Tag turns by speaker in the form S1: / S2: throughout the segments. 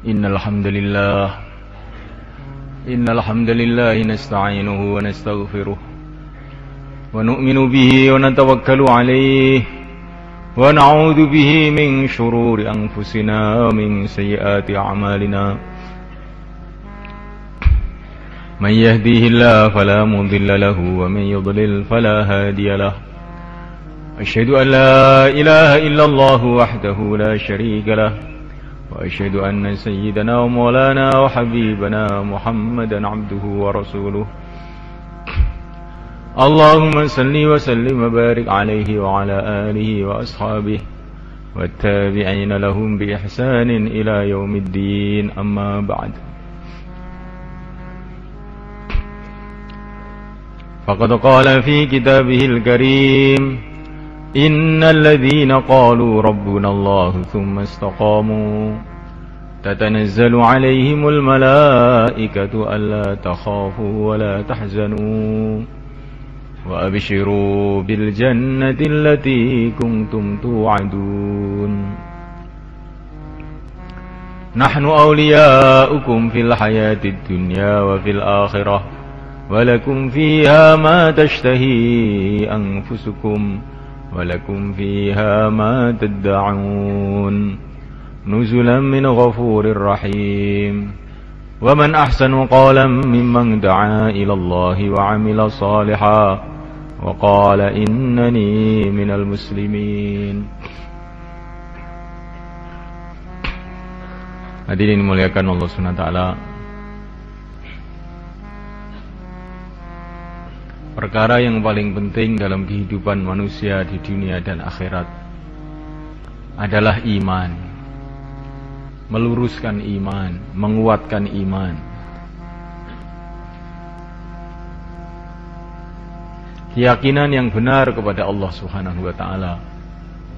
S1: إن الحمد لله نستعينه ونستغفره ونؤمن به ونتوكل عليه ونعوذ به من شرور أنفسنا ومن سيئات أعمالنا من يهديه الله فلا مضل له ومن يضلل فلا هادي له أشهد أن لا إله إلا الله وحده لا شريك له وأشهد أن سيدنا ومولانا وحبيبنا محمدا عبده ورسوله اللهم صل وسلم وبارك عليه وعلى آله وأصحابه والتابعين لهم بإحسان إلى يوم الدين أما بعد فقد قال في كتابه الكريم إن الذين قالوا ربنا الله ثم استقاموا تتنزل عليهم الملائكة ألا تخافوا ولا تحزنوا وأبشروا بالجنة التي كنتم توعدون نحن أولياؤكم في الحياة الدنيا وفي الآخرة ولكم فيها ما تشتهي أنفسكم ولكم فيها ما تدعون نزلا من غفور رحيم ومن أحسن قولا ممن دعا إلى الله وعمل صالحا وقال إنني من المسلمين. Hadirin dimuliakan Allah Subhanahu wa taala. Perkara yang paling penting dalam kehidupan manusia di dunia dan akhirat adalah iman. Meluruskan iman, menguatkan iman. Keyakinan yang benar kepada Allah Subhanahu wa taala.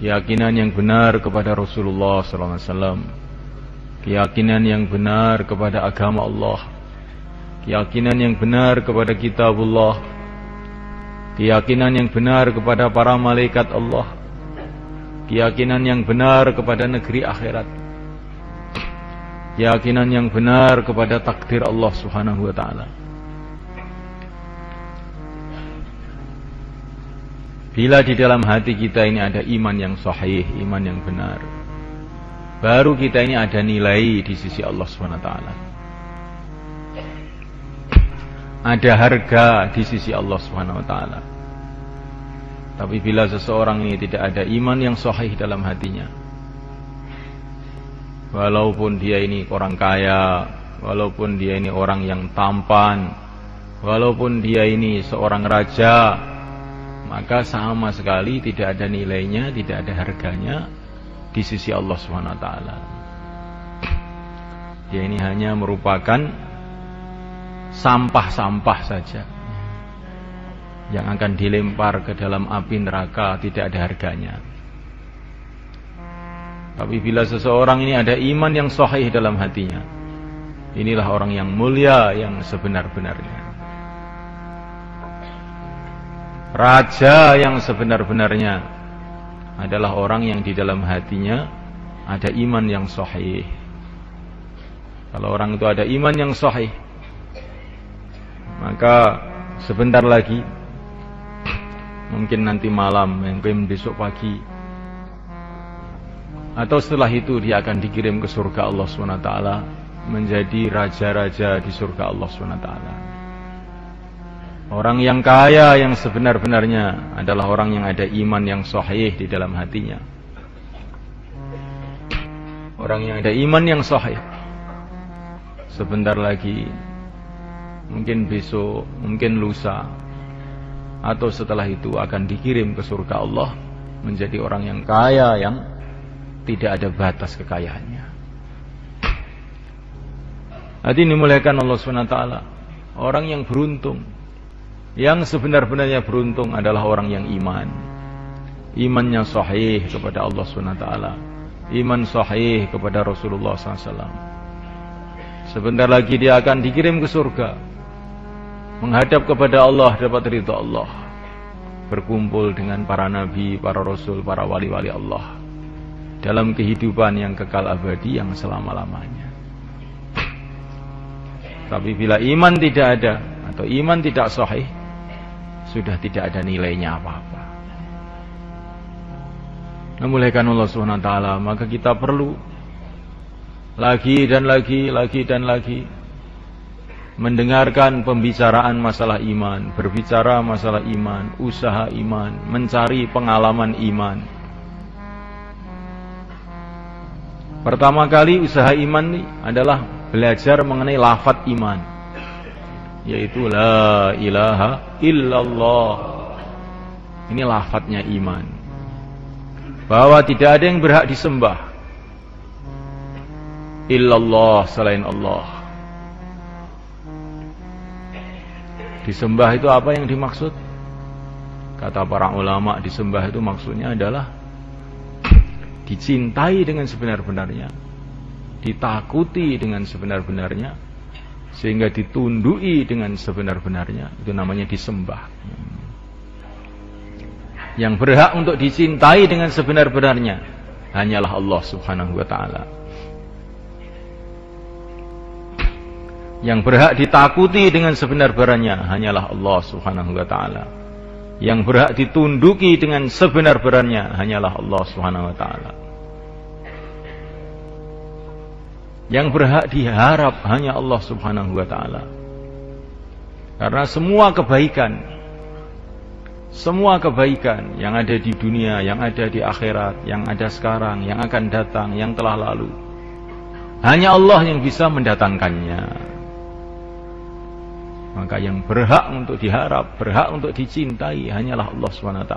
S1: Keyakinan yang benar kepada Rasulullah sallallahu alaihi wasallam. Keyakinan yang benar kepada agama Allah. Keyakinan yang benar kepada kitabullah. Keyakinan yang benar kepada para malaikat Allah. Keyakinan yang benar kepada negeri akhirat. Keyakinan yang benar kepada takdir Allah Subhanahu wa taala. Bila di dalam hati kita ini ada iman yang sahih, iman yang benar, baru kita ini ada nilai di sisi Allah Subhanahu wa taala. Ada harga di sisi Allah Subhanahu wa taala. Tapi bila seseorang ini tidak ada iman yang sahih dalam hatinya, walaupun dia ini orang kaya, walaupun dia ini orang yang tampan, walaupun dia ini seorang raja, maka sama sekali tidak ada nilainya, tidak ada harganya di sisi Allah Subhanahu wa taala. Dia ini hanya merupakan sampah-sampah saja yang akan dilempar ke dalam api neraka, tidak ada harganya. Tapi bila seseorang ini ada iman yang sahih dalam hatinya, inilah orang yang mulia yang sebenar-benarnya. Raja yang sebenar-benarnya adalah orang yang di dalam hatinya ada iman yang sahih. Kalau orang itu ada iman yang sahih, maka sebentar lagi, mungkin nanti malam, mungkin besok pagi, atau setelah itu dia akan dikirim ke surga Allah SWT, menjadi raja-raja di surga Allah SWT. Orang yang kaya yang sebenar-benarnya adalah orang yang ada iman yang sahih di dalam hatinya. Orang yang ada iman yang sahih, sebentar lagi, mungkin besok, mungkin lusa, atau setelah itu akan dikirim ke surga Allah menjadi orang yang kaya yang tidak ada batas kekayaannya. Hadirin dimuliakan Allah SWT, orang yang beruntung, yang sebenar-benarnya beruntung adalah orang yang iman. Imannya sahih kepada Allah SWT, iman sahih kepada Rasulullah SAW. Sebentar lagi dia akan dikirim ke surga, menghadap kepada Allah, dapat ridha Allah, berkumpul dengan para nabi, para rasul, para wali-wali Allah dalam kehidupan yang kekal abadi yang selama-lamanya. Tapi bila iman tidak ada atau iman tidak sahih, sudah tidak ada nilainya apa-apa. Memuliakan Allah Subhanahu wa taala, maka kita perlu lagi dan lagi mendengarkan pembicaraan masalah iman, berbicara masalah iman, usaha iman, mencari pengalaman iman. Pertama kali usaha iman ini adalah belajar mengenai lafaz iman, yaitu la ilaha illallah. Ini lafaznya iman, bahwa tidak ada yang berhak disembah illallah, selain Allah. Disembah itu apa yang dimaksud? Kata para ulama, disembah itu maksudnya adalah dicintai dengan sebenar-benarnya, ditakuti dengan sebenar-benarnya, sehingga ditundui dengan sebenar-benarnya. Itu namanya disembah. Yang berhak untuk dicintai dengan sebenar-benarnya hanyalah Allah Subhanahu wa taala. Yang berhak ditakuti dengan sebenar-benarnya hanyalah Allah Subhanahu wa taala. Yang berhak ditunduki dengan sebenar-benarnya hanyalah Allah Subhanahu wa taala. Yang berhak diharap hanya Allah Subhanahu wa taala. Karena semua kebaikan yang ada di dunia, yang ada di akhirat, yang ada sekarang, yang akan datang, yang telah lalu, hanya Allah yang bisa mendatangkannya. Maka yang berhak untuk diharap, berhak untuk dicintai hanyalah Allah SWT.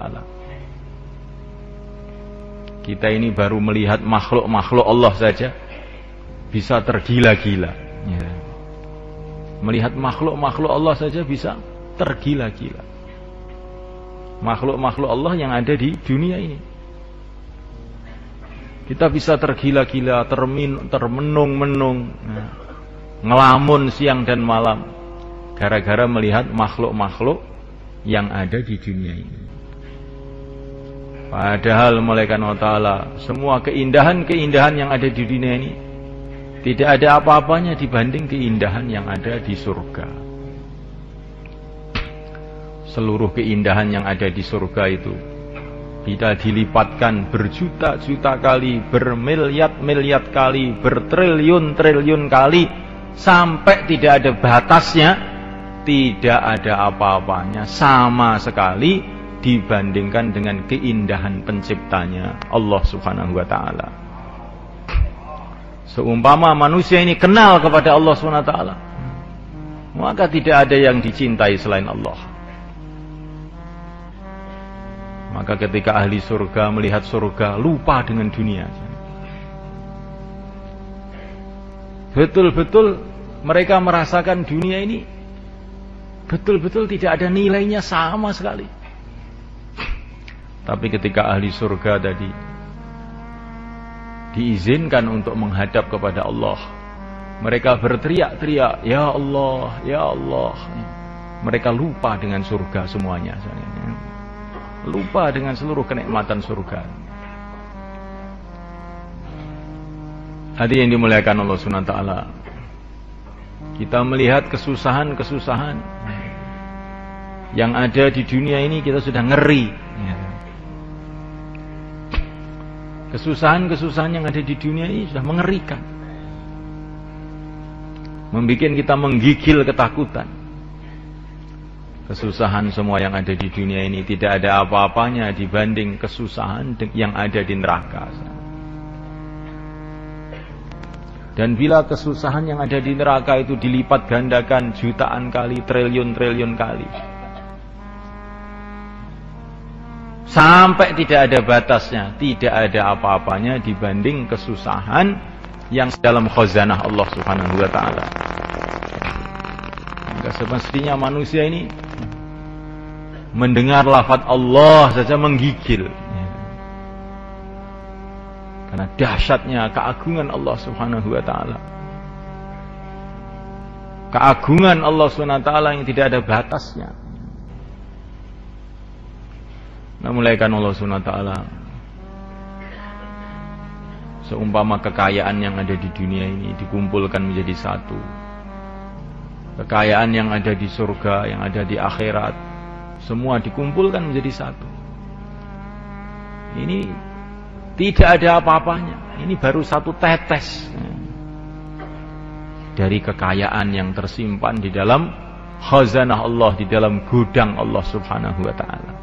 S1: Kita ini baru melihat makhluk-makhluk Allah saja bisa tergila-gila. Ya. Melihat makhluk-makhluk Allah saja bisa tergila-gila. Makhluk-makhluk Allah yang ada di dunia ini, kita bisa tergila-gila, termenung-menung, ngelamun siang dan malam, gara-gara melihat makhluk-makhluk yang ada di dunia ini. Padahal malaikat Allah Ta'ala, semua keindahan-keindahan yang ada di dunia ini tidak ada apa-apanya dibanding keindahan yang ada di surga. Seluruh keindahan yang ada di surga itu kita dilipatkan berjuta-juta kali, bermiliat-miliat kali, bertriliun-triliun kali, sampai tidak ada batasnya, tidak ada apa-apanya sama sekali dibandingkan dengan keindahan penciptanya Allah Subhanahu wa taala. Seumpama manusia ini kenal kepada Allah Subhanahu wa taala, maka tidak ada yang dicintai selain Allah. Maka ketika ahli surga melihat surga, lupa dengan dunia. Betul-betul mereka merasakan dunia ini betul-betul tidak ada nilainya sama sekali. Tapi ketika ahli surga tadi diizinkan untuk menghadap kepada Allah, mereka berteriak-teriak, ya Allah, ya Allah. Mereka lupa dengan surga semuanya, lupa dengan seluruh kenikmatan surga. Hadirin yang dimuliakan Allah Subhanahu wa taala, kita melihat kesusahan-kesusahan yang ada di dunia ini, kita sudah ngeri. Kesusahan-kesusahan yang ada di dunia ini sudah mengerikan, membuat kita menggigil ketakutan. Kesusahan semua yang ada di dunia ini tidak ada apa-apanya dibanding kesusahan yang ada di neraka. Dan bila kesusahan yang ada di neraka itu dilipat gandakan jutaan kali, triliun-triliun kali, sampai tidak ada batasnya, tidak ada apa-apanya dibanding kesusahan yang dalam khazanah Allah Subhanahu wa taala. Maka semestinya manusia ini mendengar lafaz Allah saja menggigil, karena dahsyatnya keagungan Allah Subhanahu wa taala. Keagungan Allah Subhanahu wa taala yang tidak ada batasnya. Memuliakan Allah Subhanahu wa taala, seumpama kekayaan yang ada di dunia ini dikumpulkan menjadi satu, kekayaan yang ada di surga, yang ada di akhirat, semua dikumpulkan menjadi satu. Ini tidak ada apa-apanya. Ini baru satu tetes dari kekayaan yang tersimpan di dalam khazanah Allah, di dalam gudang Allah Subhanahu wa ta'ala.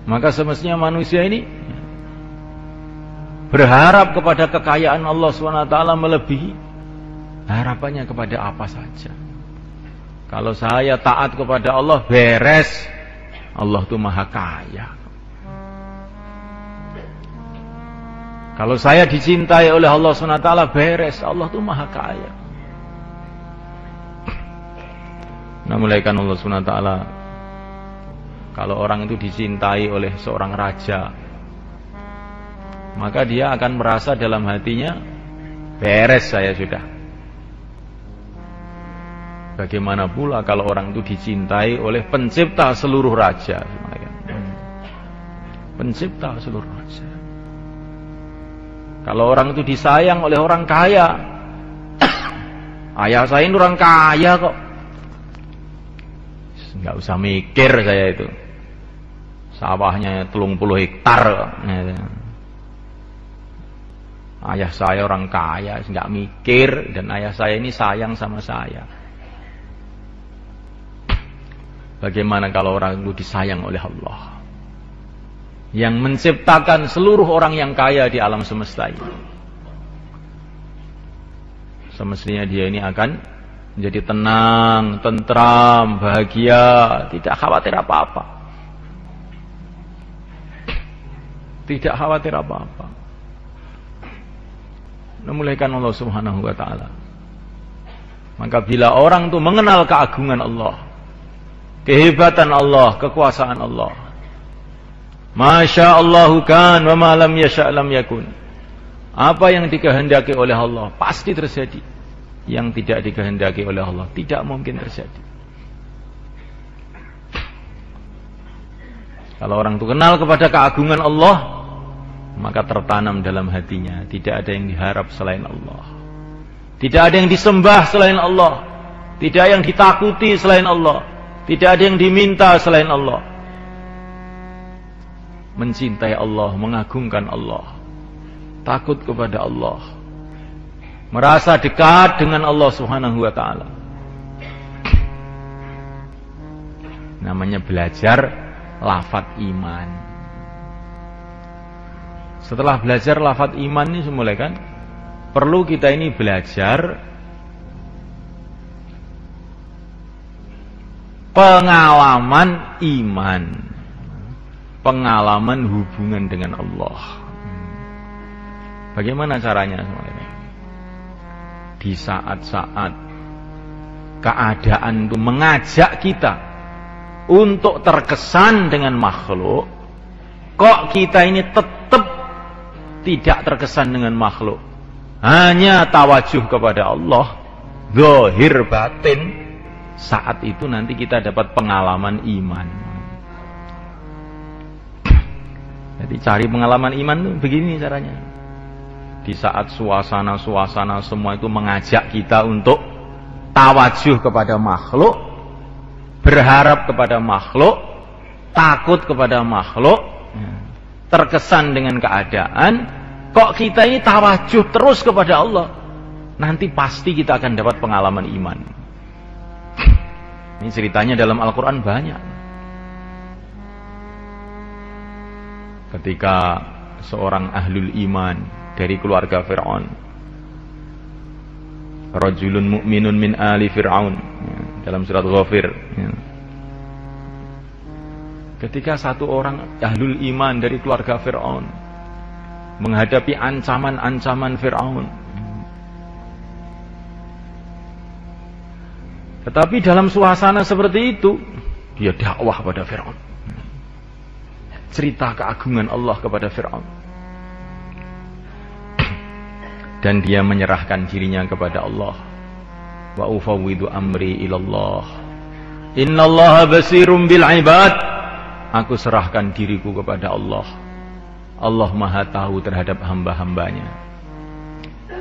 S1: Maka semestinya manusia ini berharap kepada kekayaan Allah Subhanahu wa ta'ala melebihi harapannya kepada apa saja. Kalau saya taat kepada Allah, beres. Allah itu maha kaya. Kalau saya dicintai oleh Allah Subhanahu wa ta'ala, beres. Allah itu maha kaya. Nah, mulaikan Allah Subhanahu wa ta'ala, kalau orang itu dicintai oleh seorang raja, maka dia akan merasa dalam hatinya, beres saya sudah. Bagaimana pula kalau orang itu dicintai oleh pencipta seluruh raja, pencipta seluruh raja. Kalau orang itu disayang oleh orang kaya, ayah saya ini orang kaya kok, nggak usah mikir saya itu, sawahnya 30 hektar. Ayah saya orang kaya, nggak mikir, dan ayah saya ini sayang sama saya. Bagaimana kalau orang itu disayang oleh Allah yang menciptakan seluruh orang yang kaya di alam semesta ini? Semestinya dia ini akan menjadi tenang, tentram, bahagia, tidak khawatir apa-apa. Tidak khawatir apa-apa. Memuliakan Allah Subhanahu wa ta'ala. Maka bila orang itu mengenal keagungan Allah, kehebatan Allah, kekuasaan Allah, Masya Allahu kan wa ma lam yasha' lam yakun. Apa yang dikehendaki oleh Allah pasti terjadi. Yang tidak dikehendaki oleh Allah tidak mungkin terjadi. Kalau orang itu kenal kepada keagungan Allah, maka tertanam dalam hatinya, tidak ada yang diharap selain Allah, tidak ada yang disembah selain Allah, tidak ada yang ditakuti selain Allah, tidak ada yang diminta selain Allah. Mencintai Allah, mengagungkan Allah, takut kepada Allah, merasa dekat dengan Allah Subhanahu wa ta'ala. Namanya belajar lafaz iman. Setelah belajar lafaz iman ini semula kan, perlu kita ini belajar pengalaman iman, pengalaman hubungan dengan Allah. Bagaimana caranya semuanya? Di saat-saat keadaan itu mengajak kita untuk terkesan dengan makhluk, kok kita ini tetap tidak terkesan dengan makhluk, hanya tawajuh kepada Allah, zahir batin, saat itu nanti kita dapat pengalaman iman. Jadi cari pengalaman iman itu begini caranya. Di saat suasana-suasana semua itu mengajak kita untuk tawajuh kepada makhluk, berharap kepada makhluk, takut kepada makhluk, terkesan dengan keadaan, kok kita ini tawajuh terus kepada Allah, nanti pasti kita akan dapat pengalaman iman. Ini ceritanya dalam Al-Quran banyak. Ketika seorang ahlul iman dari keluarga Fir'aun, rajulun mu'minun min ali Fir'aun, dalam surat Ghafir, ketika satu orang ahlul iman dari keluarga Fir'aun menghadapi ancaman-ancaman Fir'aun, tetapi dalam suasana seperti itu dia dakwah pada Fir'aun, cerita keagungan Allah kepada Fir'aun, dan dia menyerahkan dirinya kepada Allah. Wa ufawwidu amri ilallah, innallaha basirum bil ibad. Aku serahkan diriku kepada Allah. Allah maha tahu terhadap hamba-hambanya.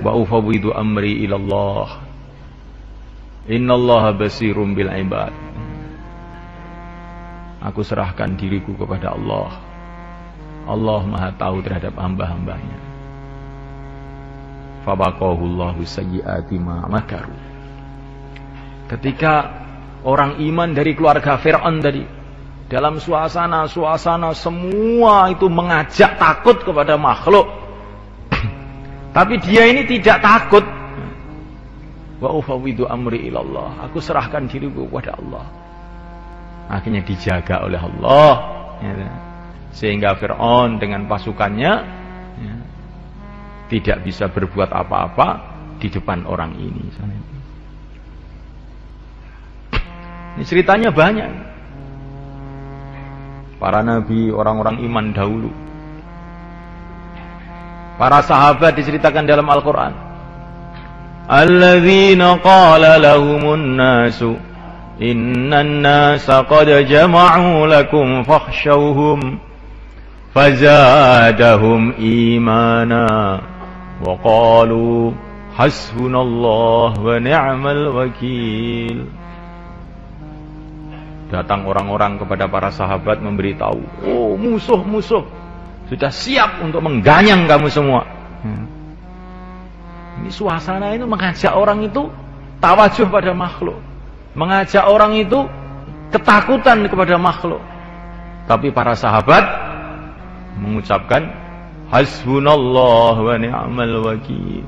S1: wa ufawwidu amri ilallah. Innallaha basirum bil ibad. Aku serahkan diriku kepada Allah. Allah Maha tahu terhadap hamba-hambanya. Fabaqahullahu sayyiati ma makaru. Ketika orang iman dari keluarga Fir'aun tadi, dalam suasana semua itu mengajak takut kepada makhluk. Tapi dia ini tidak takut. Wa ufawwidu amri ilallah. Aku serahkan diriku kepada Allah. Akhirnya dijaga oleh Allah, ya, sehingga Fir'aun dengan pasukannya ya, tidak bisa berbuat apa-apa di depan orang ini. Ini ceritanya banyak. Para nabi, orang-orang iman dahulu, para sahabat diceritakan dalam Al-Quran. Alladzina qala lahumun nasu innan nasa qad jama'u lakum fakhshawhum fazadahum imana wa qalu hasbunallah wa ni'mal wakil. Datang orang-orang kepada para sahabat memberitahu, oh musuh-musuh sudah siap untuk mengganyang kamu semua. Ini suasana itu mengajak orang itu tawajuh pada makhluk, mengajak orang itu ketakutan kepada makhluk. Tapi para sahabat mengucapkan hasbunallah wa ni'mal wakil.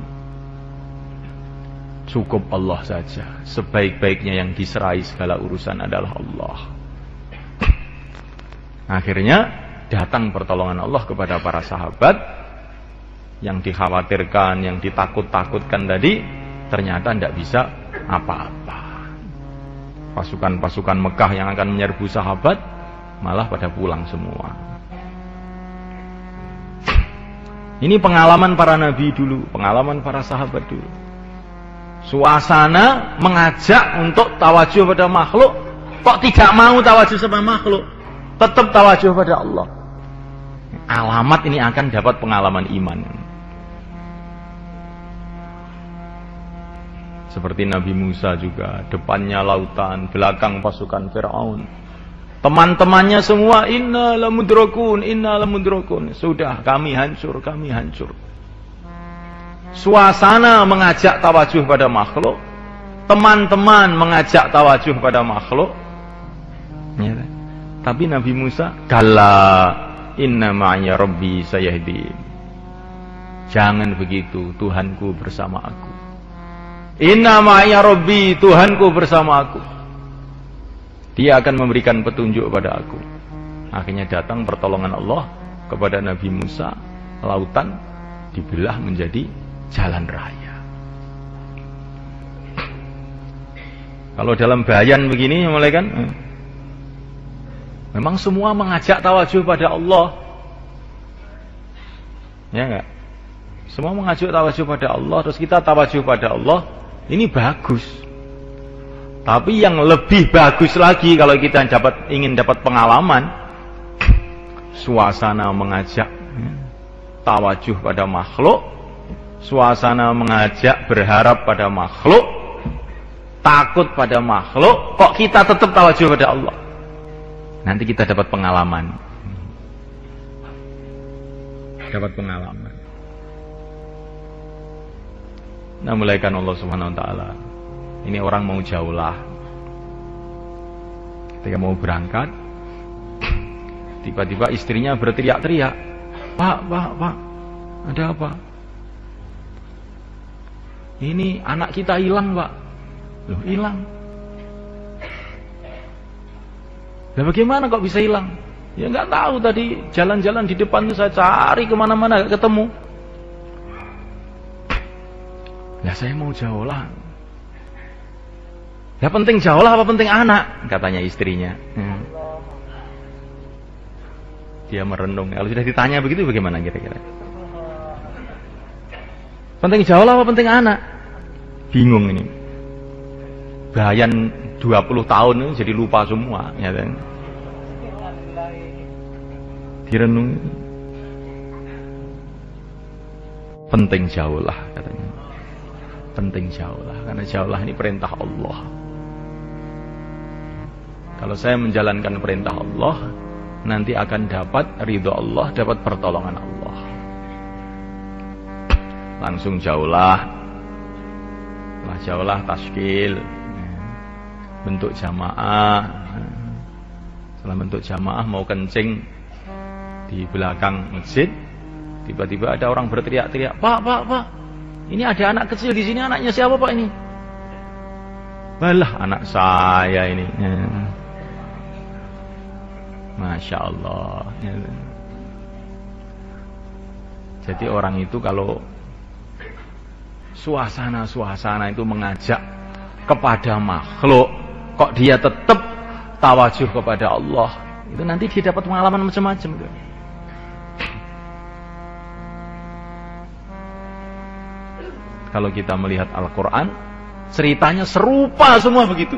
S1: Cukup Allah saja. Sebaik-baiknya yang diserahi segala urusan adalah Allah. Akhirnya datang pertolongan Allah kepada para sahabat. Yang dikhawatirkan, yang ditakut-takutkan tadi ternyata tidak bisa apa-apa. Pasukan-pasukan Mekah yang akan menyerbu sahabat malah pada pulang semua. Ini pengalaman para nabi dulu, pengalaman para sahabat dulu. Suasana mengajak untuk tawajuh pada makhluk, kok tidak mau tawajuh sama makhluk, tetap tawajuh pada Allah. Alamat ini akan dapat pengalaman iman. Seperti Nabi Musa juga, depannya lautan, belakang pasukan Fir'aun. Teman-temannya semua inna lamudrakun. Sudah, kami hancur. Suasana mengajak tawajuh pada makhluk, teman-teman mengajak tawajuh pada makhluk. Ya, tapi Nabi Musa, kalla inna ma'ya rabbi sayahdin. Jangan begitu, Tuhanku bersama aku. Inna ma'ya rabbi, Tuhanku bersama aku. Dia akan memberikan petunjuk pada aku. Akhirnya datang pertolongan Allah kepada Nabi Musa. Lautan dibelah menjadi jalan raya. Kalau dalam bayan begini mulai kan, memang semua mengajak tawajuh pada Allah. Ya enggak? Semua mengajak tawajuh pada Allah, terus kita tawajuh pada Allah. Ini bagus. Tapi yang lebih bagus lagi kalau kita ingin dapat pengalaman, suasana mengajak tawajuh pada makhluk, suasana mengajak berharap pada makhluk, takut pada makhluk, kok kita tetap tawajuh pada Allah. Nanti kita dapat pengalaman. Dapat pengalaman. Nah, mulaikan Allah Subhanahu wa taala. Ini orang mau jaulah. Ketika mau berangkat, tiba-tiba istrinya berteriak-teriak. Pak, ada apa? Ini anak kita hilang, Pak. Loh, hilang? Nah, bagaimana kok bisa hilang? Ya nggak tahu, tadi jalan-jalan di depan itu saya cari kemana-mana nggak ketemu. Ya saya mau jaulah. Ya penting jaulah apa penting anak? Katanya istrinya. Dia merenung. Kalau sudah ditanya begitu bagaimana kira-kira? Penting jaulah apa penting anak? Bingung ini. Bayan 20 tahun ini jadi lupa semua, ya kan? Direnung. Penting jaulah katanya. penting jauhlah, karena jauhlah ini perintah Allah. Kalau saya menjalankan perintah Allah, nanti akan dapat ridho Allah, dapat pertolongan Allah. Langsung jauhlah, jauhlah taskil, bentuk jamaah. Setelah bentuk jamaah mau kencing di belakang masjid, tiba-tiba ada orang berteriak-teriak, Pak, ini ada anak kecil di sini, anaknya siapa Pak ini? Balah, anak saya ini. Masya Allah. Jadi orang itu kalau suasana itu mengajak kepada makhluk, kok dia tetap tawajuh kepada Allah, itu nanti dia dapat pengalaman macam-macam. Kalau kita melihat Al-Quran, ceritanya serupa semua begitu.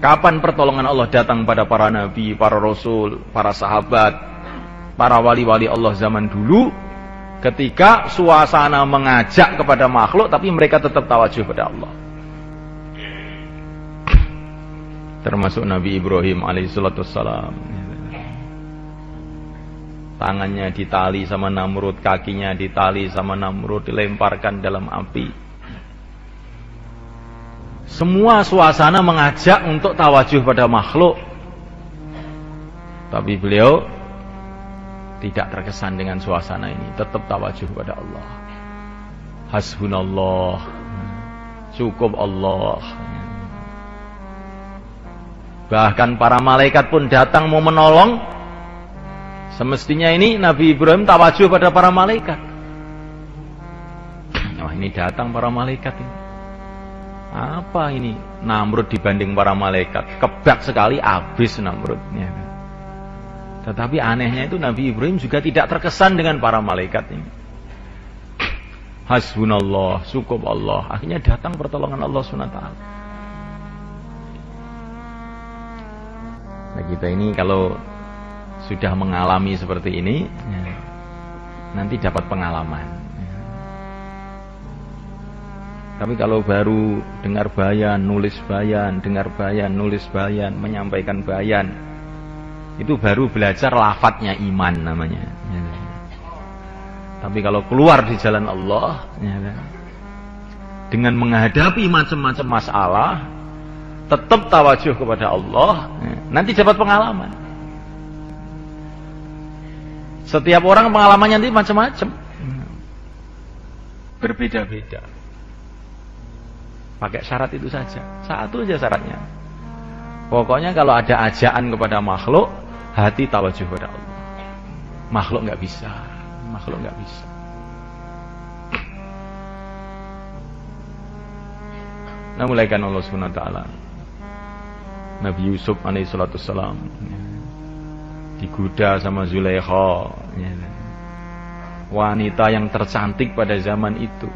S1: Kapan pertolongan Allah datang pada para nabi, para rasul, para sahabat, para wali-wali Allah zaman dulu, ketika suasana mengajak kepada makhluk, tapi mereka tetap tawajuh pada Allah. Termasuk Nabi Ibrahim alaihissalam. Tangannya ditali sama Namrud, kakinya ditali sama Namrud, dilemparkan dalam api. Semua suasana mengajak untuk tawajuh pada makhluk, tapi beliau tidak terkesan dengan suasana ini, tetap tawajuh pada Allah. Hasbunallah, cukup Allah. Bahkan para malaikat pun datang mau menolong. Semestinya ini Nabi Ibrahim tawajuh pada para malaikat. Wah, ini datang para malaikat ini. Apa ini Namrud dibanding para malaikat? Kebak sekali, habis Namrudnya. Tetapi anehnya itu Nabi Ibrahim juga tidak terkesan dengan para malaikat ini. Hasbunallah, cukup Allah. Akhirnya datang pertolongan Allah SWT. Nah, kita ini kalau sudah mengalami seperti ini, nanti dapat pengalaman. Tapi kalau baru dengar bayan, nulis bayan, dengar bayan, nulis bayan, menyampaikan bayan, itu baru belajar lafadznya iman namanya. Tapi kalau keluar di jalan Allah, dengan menghadapi macam-macam masalah, tetap tawajuh kepada Allah, nanti dapat pengalaman. Setiap orang pengalamannya nanti macam-macam, berbeda-beda. Pakai syarat itu saja, satu aja syaratnya. Pokoknya kalau ada ajaan kepada makhluk, hati tawajuh pada Allah. Makhluk nggak bisa, makhluk nggak bisa. Nah, mulaikan Allah SWT. Nabi Yusuf alaihissalam digoda sama Zulaikha, wanita yang tercantik pada zaman itu.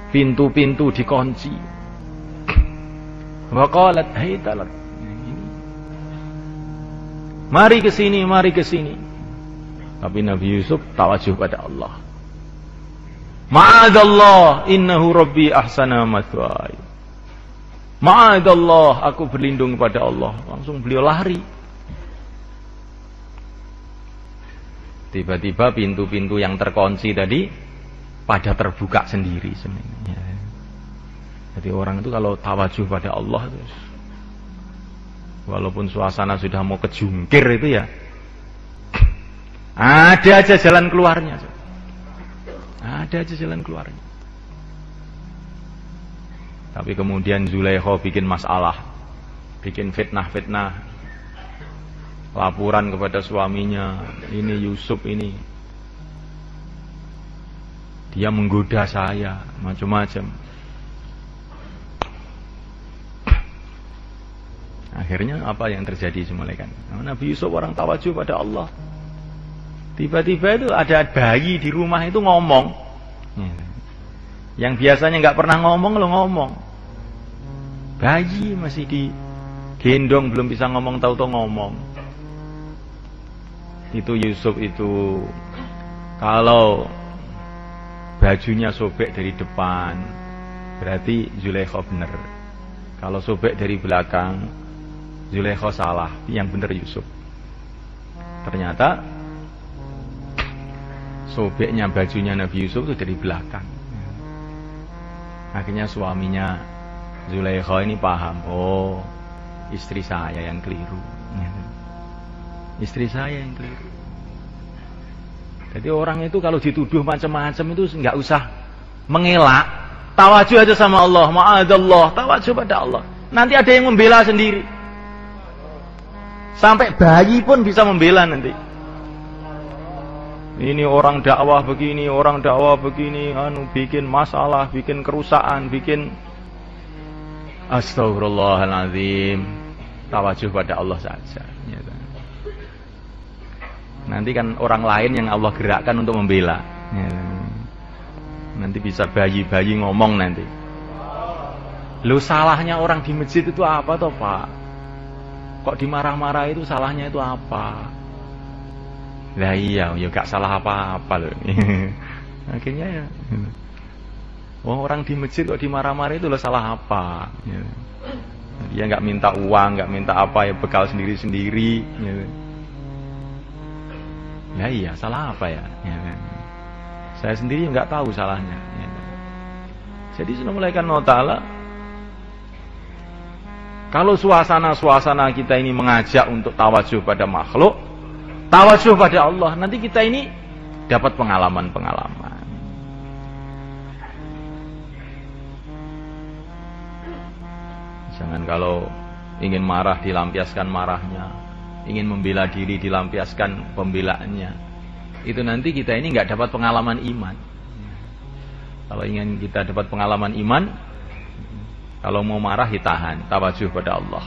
S1: Pintu-pintu dikunci. Wa qalat haytalat. Mari ke sini, mari ke sini. Tapi Nabi Yusuf tawajuh pada Allah. Ma'adallah, innahu rabbi ahsana mathwaya. Ma'adallah, aku berlindung kepada Allah. Langsung beliau lari. Tiba-tiba pintu-pintu yang terkunci tadi pada terbuka sendiri sebenarnya. Jadi orang itu kalau tawajuh pada Allah, terus walaupun suasana sudah mau kejungkir itu ya, ada aja jalan keluarnya. Ada aja jalan keluarnya. Tapi kemudian Zulaikha bikin masalah, bikin fitnah-fitnah, laporan kepada suaminya, ini Yusuf ini, dia menggoda saya, macam-macam. Akhirnya apa yang terjadi semula kan? Nabi Yusuf orang tawajuh pada Allah. Tiba-tiba itu ada bayi di rumah itu ngomong. Yang biasanya nggak pernah ngomong, lo ngomong. Bayi masih digendong, belum bisa ngomong, tahu-tahu ngomong. Itu Yusuf itu, kalau bajunya sobek dari depan, berarti Zulaikha benar. Kalau sobek dari belakang, Zulaikha salah, yang benar Yusuf. Ternyata sobeknya bajunya Nabi Yusuf itu dari belakang. Akhirnya suaminya Zulaikha ini paham, oh istri saya yang keliru. Istri saya yang keliru. Jadi orang itu kalau dituduh macam-macam itu nggak usah mengelak, tawajuh aja sama Allah, ma'adallah, tawajuh pada Allah. Nanti ada yang membela sendiri. Sampai bayi pun bisa membela nanti. Ini orang dakwah begini, orang dakwah begini, bikin masalah, bikin kerusakan, bikin astagfirullahaladzim. Tawajuh pada Allah saja. Nanti kan orang lain yang Allah gerakkan untuk membela. Nanti bisa bayi-bayi ngomong nanti. Lu salahnya orang di masjid itu apa toh Pak? Kok dimarah-marah itu salahnya itu apa? Lah iya, ya gak salah apa-apa loh. Akhirnya ya. Oh, orang di masjid kok dimarah-marah itu lo salah apa? Dia nggak minta uang, nggak minta apa ya, bekal sendiri-sendiri. Ya iya, salah apa ya? Saya sendiri nggak tahu salahnya. Jadi sudah mulai kan Allah Ta'ala, kalau suasana-suasana kita ini mengajak untuk tawajuh pada makhluk, tawajuh pada Allah, nanti kita ini dapat pengalaman-pengalaman. Jangan kalau ingin marah dilampiaskan marahnya, ingin membela diri dilampiaskan pembelaannya. Itu nanti kita ini nggak dapat pengalaman iman. Kalau ingin kita dapat pengalaman iman, kalau mau marah ditahan, tawajuh pada Allah.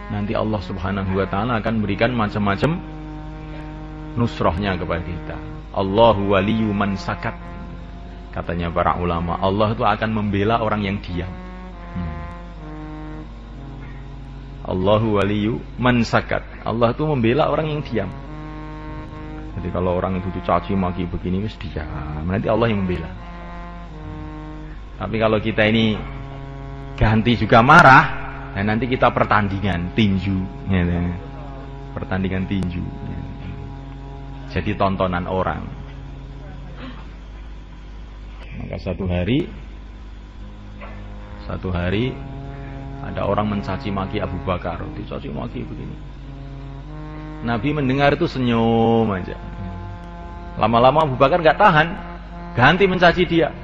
S1: Nanti Allah Subhanahu wa Ta'ala akan berikan macam-macam nusrohnya kepada kita. Allahu waliyyu man sakat. Katanya para ulama, Allah itu akan membela orang yang diam. Allahu waliyyu man sakat. Allah itu membela orang yang diam. Jadi kalau orang itu dicaci maki begini wis diam, nanti Allah yang membela. Tapi kalau kita ini ganti juga marah, nah nanti kita pertandingan tinju, ya, pertandingan tinju. Ya. Jadi tontonan orang. Maka satu hari ada orang mencaci maki Abu Bakar, dicaci maki begini. Nabi mendengar itu senyum aja. Lama-lama Abu Bakar nggak tahan, ganti mencaci dia.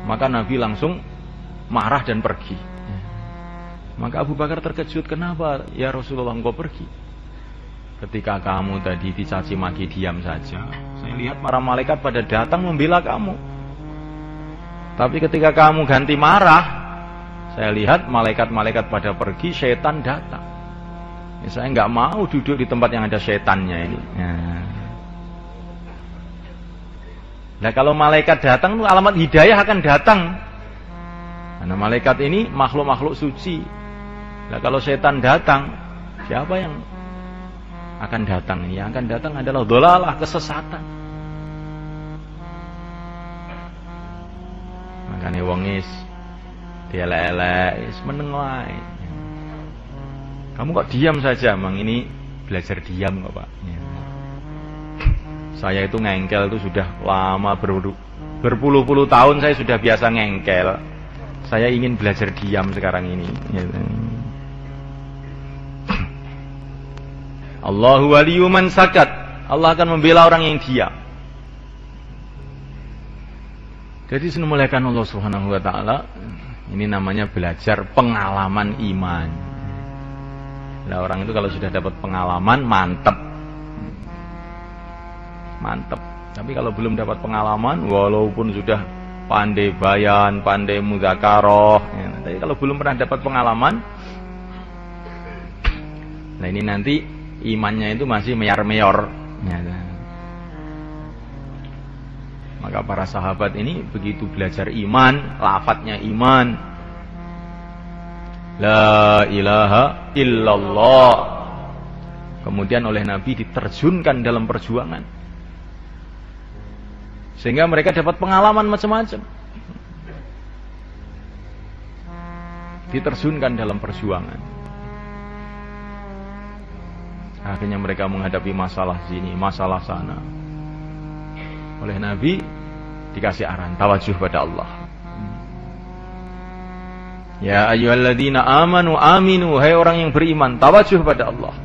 S1: Maka Nabi langsung marah dan pergi. Maka Abu Bakar terkejut, kenapa ya Rasulullah engkau pergi? Ketika kamu tadi dicaci maki diam saja. Saya lihat para malaikat pada datang membela kamu. Tapi ketika kamu ganti marah, saya lihat malaikat-malaikat pada pergi, syaitan datang. Ya, saya nggak mau duduk di tempat yang ada syaitannya ini. Nah kalau malaikat datang, alamat hidayah akan datang. Karena malaikat ini makhluk-makhluk suci. Nah kalau syaitan datang, siapa yang akan datang? Yang akan datang adalah dhalalah, kesesatan. Makanya wongis dielek-elek, meneng wae. Kamu kok diam saja, Mang? Ini belajar diam kok, Pak. Saya itu ngengkel itu sudah lama, berpuluh-puluh tahun saya sudah biasa ngengkel. Saya ingin belajar diam sekarang ini. Allahu waliyyu man sakat. Allah akan membela orang yang diam. Jadi semuanya Allah Subhanahu wa Ta'ala, ini namanya belajar pengalaman iman. Nah, orang itu kalau sudah dapat pengalaman mantep. Mantep. Tapi kalau belum dapat pengalaman, walaupun sudah pandai bayan, pandai mudzakarah, ya, tapi kalau belum pernah dapat pengalaman, nah ini nanti imannya itu masih meyar-meyor. Ya, maka para sahabat ini begitu belajar iman, lafadznya iman, la ilaha illallah, kemudian oleh Nabi diterjunkan dalam perjuangan. Sehingga mereka dapat pengalaman macam-macam. Diterjunkan dalam perjuangan. Akhirnya mereka menghadapi masalah sini, masalah sana. Oleh Nabi dikasih arahan, tawajuh pada Allah. Ya ayyuhalladzina amanu aminu, hai orang yang beriman, tawajuh pada Allah.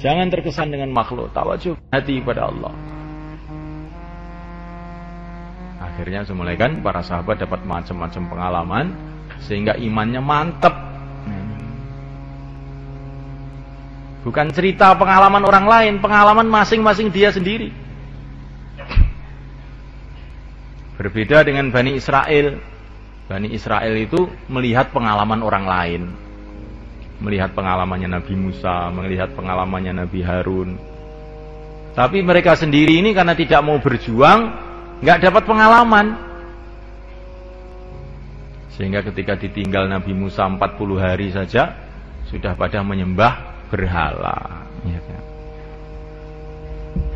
S1: Jangan terkesan dengan makhluk, tawajuh hati pada Allah. Akhirnya semulai kan para sahabat dapat macam-macam pengalaman sehingga imannya mantap. Bukan cerita pengalaman orang lain, pengalaman masing-masing dia sendiri. Berbeda dengan Bani Israel. Bani Israel itu melihat pengalaman orang lain. Melihat pengalamannya Nabi Musa, melihat pengalamannya Nabi Harun. Tapi mereka sendiri ini karena tidak mau berjuang, nggak dapat pengalaman. Sehingga ketika ditinggal Nabi Musa 40 hari saja, sudah pada menyembah berhala. Ya kan?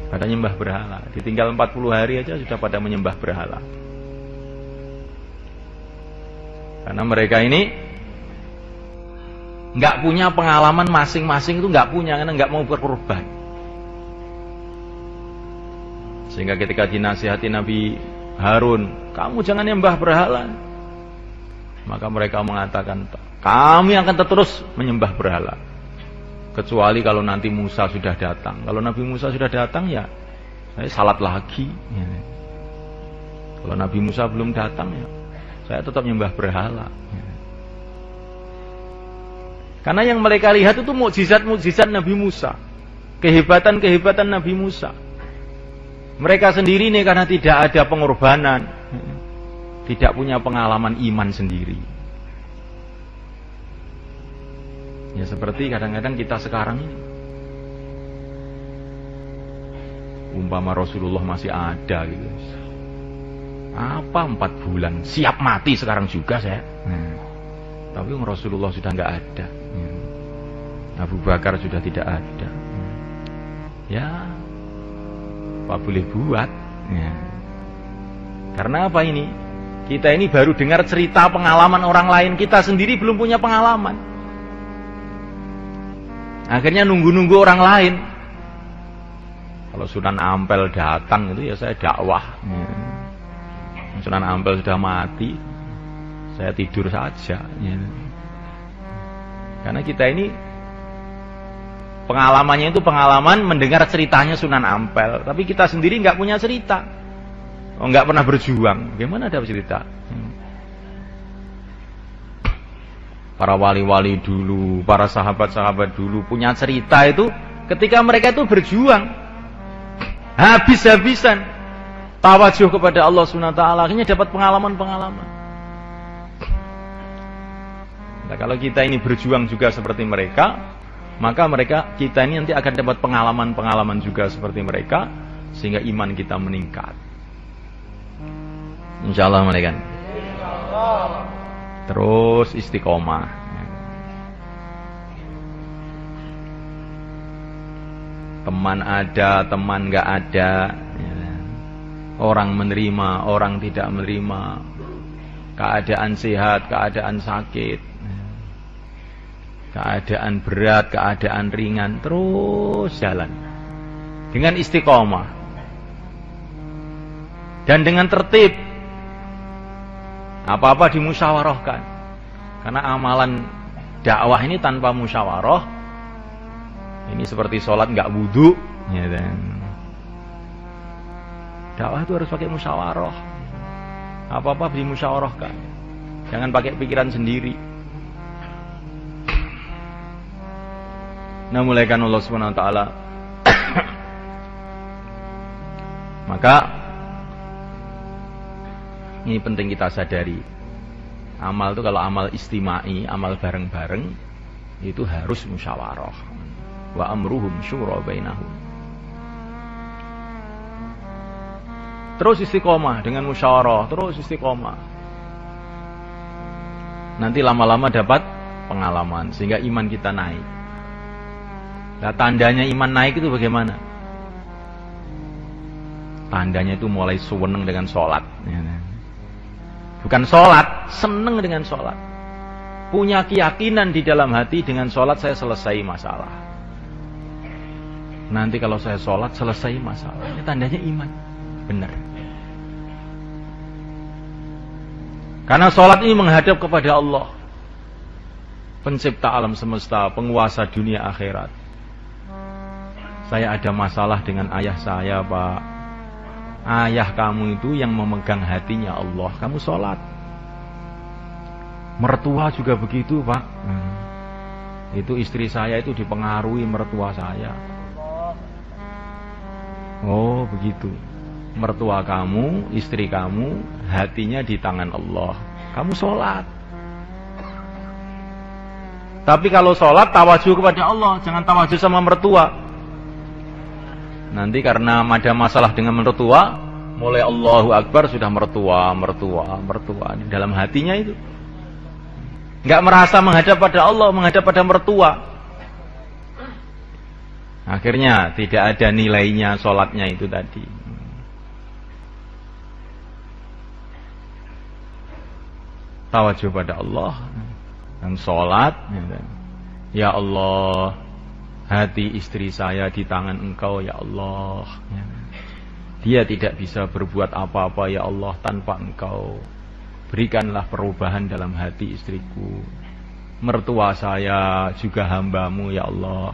S1: Pada menyembah berhala. Ditinggal 40 hari aja sudah pada menyembah berhala. Karena mereka ini nggak punya pengalaman masing-masing, itu nggak punya, karena nggak mau berkorban. Sehingga ketika dinasihati Nabi Harun, kamu jangan nyembah berhala, maka mereka mengatakan, kami akan terus menyembah berhala, kecuali kalau nanti Musa sudah datang. Kalau Nabi Musa sudah datang, ya saya salat lagi. Kalau Nabi Musa belum datang, ya saya tetap menyembah berhala. Karena yang mereka lihat itu mukjizat-mukjizat Nabi Musa, kehebatan-kehebatan Nabi Musa. Mereka sendiri nih karena tidak ada pengorbanan, tidak punya pengalaman iman sendiri. Ya seperti kadang-kadang kita sekarang ini, umpama Rasulullah masih ada gitu. Apa 4 bulan siap mati sekarang juga saya. Tapi Rasulullah sudah nggak ada. Abu Bakar sudah tidak ada. Ya, apa boleh buat? Ya. Karena apa ini? Kita ini baru dengar cerita pengalaman orang lain, kita sendiri belum punya pengalaman. Akhirnya nunggu-nunggu orang lain. Kalau Sunan Ampel datang itu ya saya dakwah. Ya. Sunan Ampel sudah mati, saya tidur saja. Ya. Karena kita ini pengalamannya itu pengalaman mendengar ceritanya Sunan Ampel, tapi kita sendiri nggak punya cerita, nggak pernah berjuang. Bagaimana ada cerita? Para wali-wali dulu, para sahabat-sahabat dulu punya cerita itu ketika mereka itu berjuang habis-habisan. Tawajuh kepada Allah Subhanahu wa taala, akhirnya dapat pengalaman-pengalaman. Nah, kalau kita ini berjuang juga seperti mereka, maka kita ini nanti akan dapat pengalaman-pengalaman juga seperti mereka, sehingga iman kita meningkat. Insyaallah mereka. Terus istiqomah. Teman ada, teman nggak ada. Orang menerima, orang tidak menerima, keadaan sehat, keadaan sakit, keadaan berat, keadaan ringan, terus jalan dengan istiqomah dan dengan tertib. Apa-apa dimusyawarahkan, karena amalan dakwah ini tanpa musyawarah ini seperti sholat nggak wudu, ya kan? Dakwah itu harus pakai musyawarah. Apa-apa dimusyawarahkan. Jangan pakai pikiran sendiri. Nah, mulaikan Allah Subhanahu wa taala. Maka ini penting kita sadari. Amal itu kalau amal istimai, amal bareng-bareng itu harus musyawarah. Wa amruhum syura bainahum. Terus istiqomah dengan musyawarah, terus istiqomah. Nanti lama-lama dapat pengalaman sehingga iman kita naik. Nah, tandanya iman naik itu bagaimana? Tandanya itu mulai seneng dengan sholat. Bukan sholat, seneng dengan sholat. Punya keyakinan di dalam hati, dengan sholat saya selesai masalah. Nanti kalau saya sholat selesai masalah. Ini tandanya iman. Benar. Karena sholat ini menghadap kepada Allah, pencipta alam semesta, penguasa dunia akhirat. Saya ada masalah dengan ayah saya, Pak. Ayah kamu itu yang memegang hatinya Allah. Kamu sholat. Mertua juga begitu, Pak. Itu istri saya itu dipengaruhi mertua saya. Oh begitu. Mertua kamu, istri kamu, hatinya di tangan Allah. Kamu sholat. Tapi kalau sholat tawajuh kepada Allah, jangan tawajuh sama mertua. Nanti karena ada masalah dengan mertua, mulai Allahu Akbar sudah mertua di dalam hatinya itu. Enggak merasa menghadap pada Allah, menghadap pada mertua. Akhirnya tidak ada nilainya sholatnya itu tadi. Tawajuh pada Allah dan sholat. Ya Allah, hati istri saya di tangan Engkau ya Allah. Dia tidak bisa berbuat apa-apa ya Allah tanpa Engkau. Berikanlah perubahan dalam hati istriku. Mertua saya juga hamba-Mu ya Allah,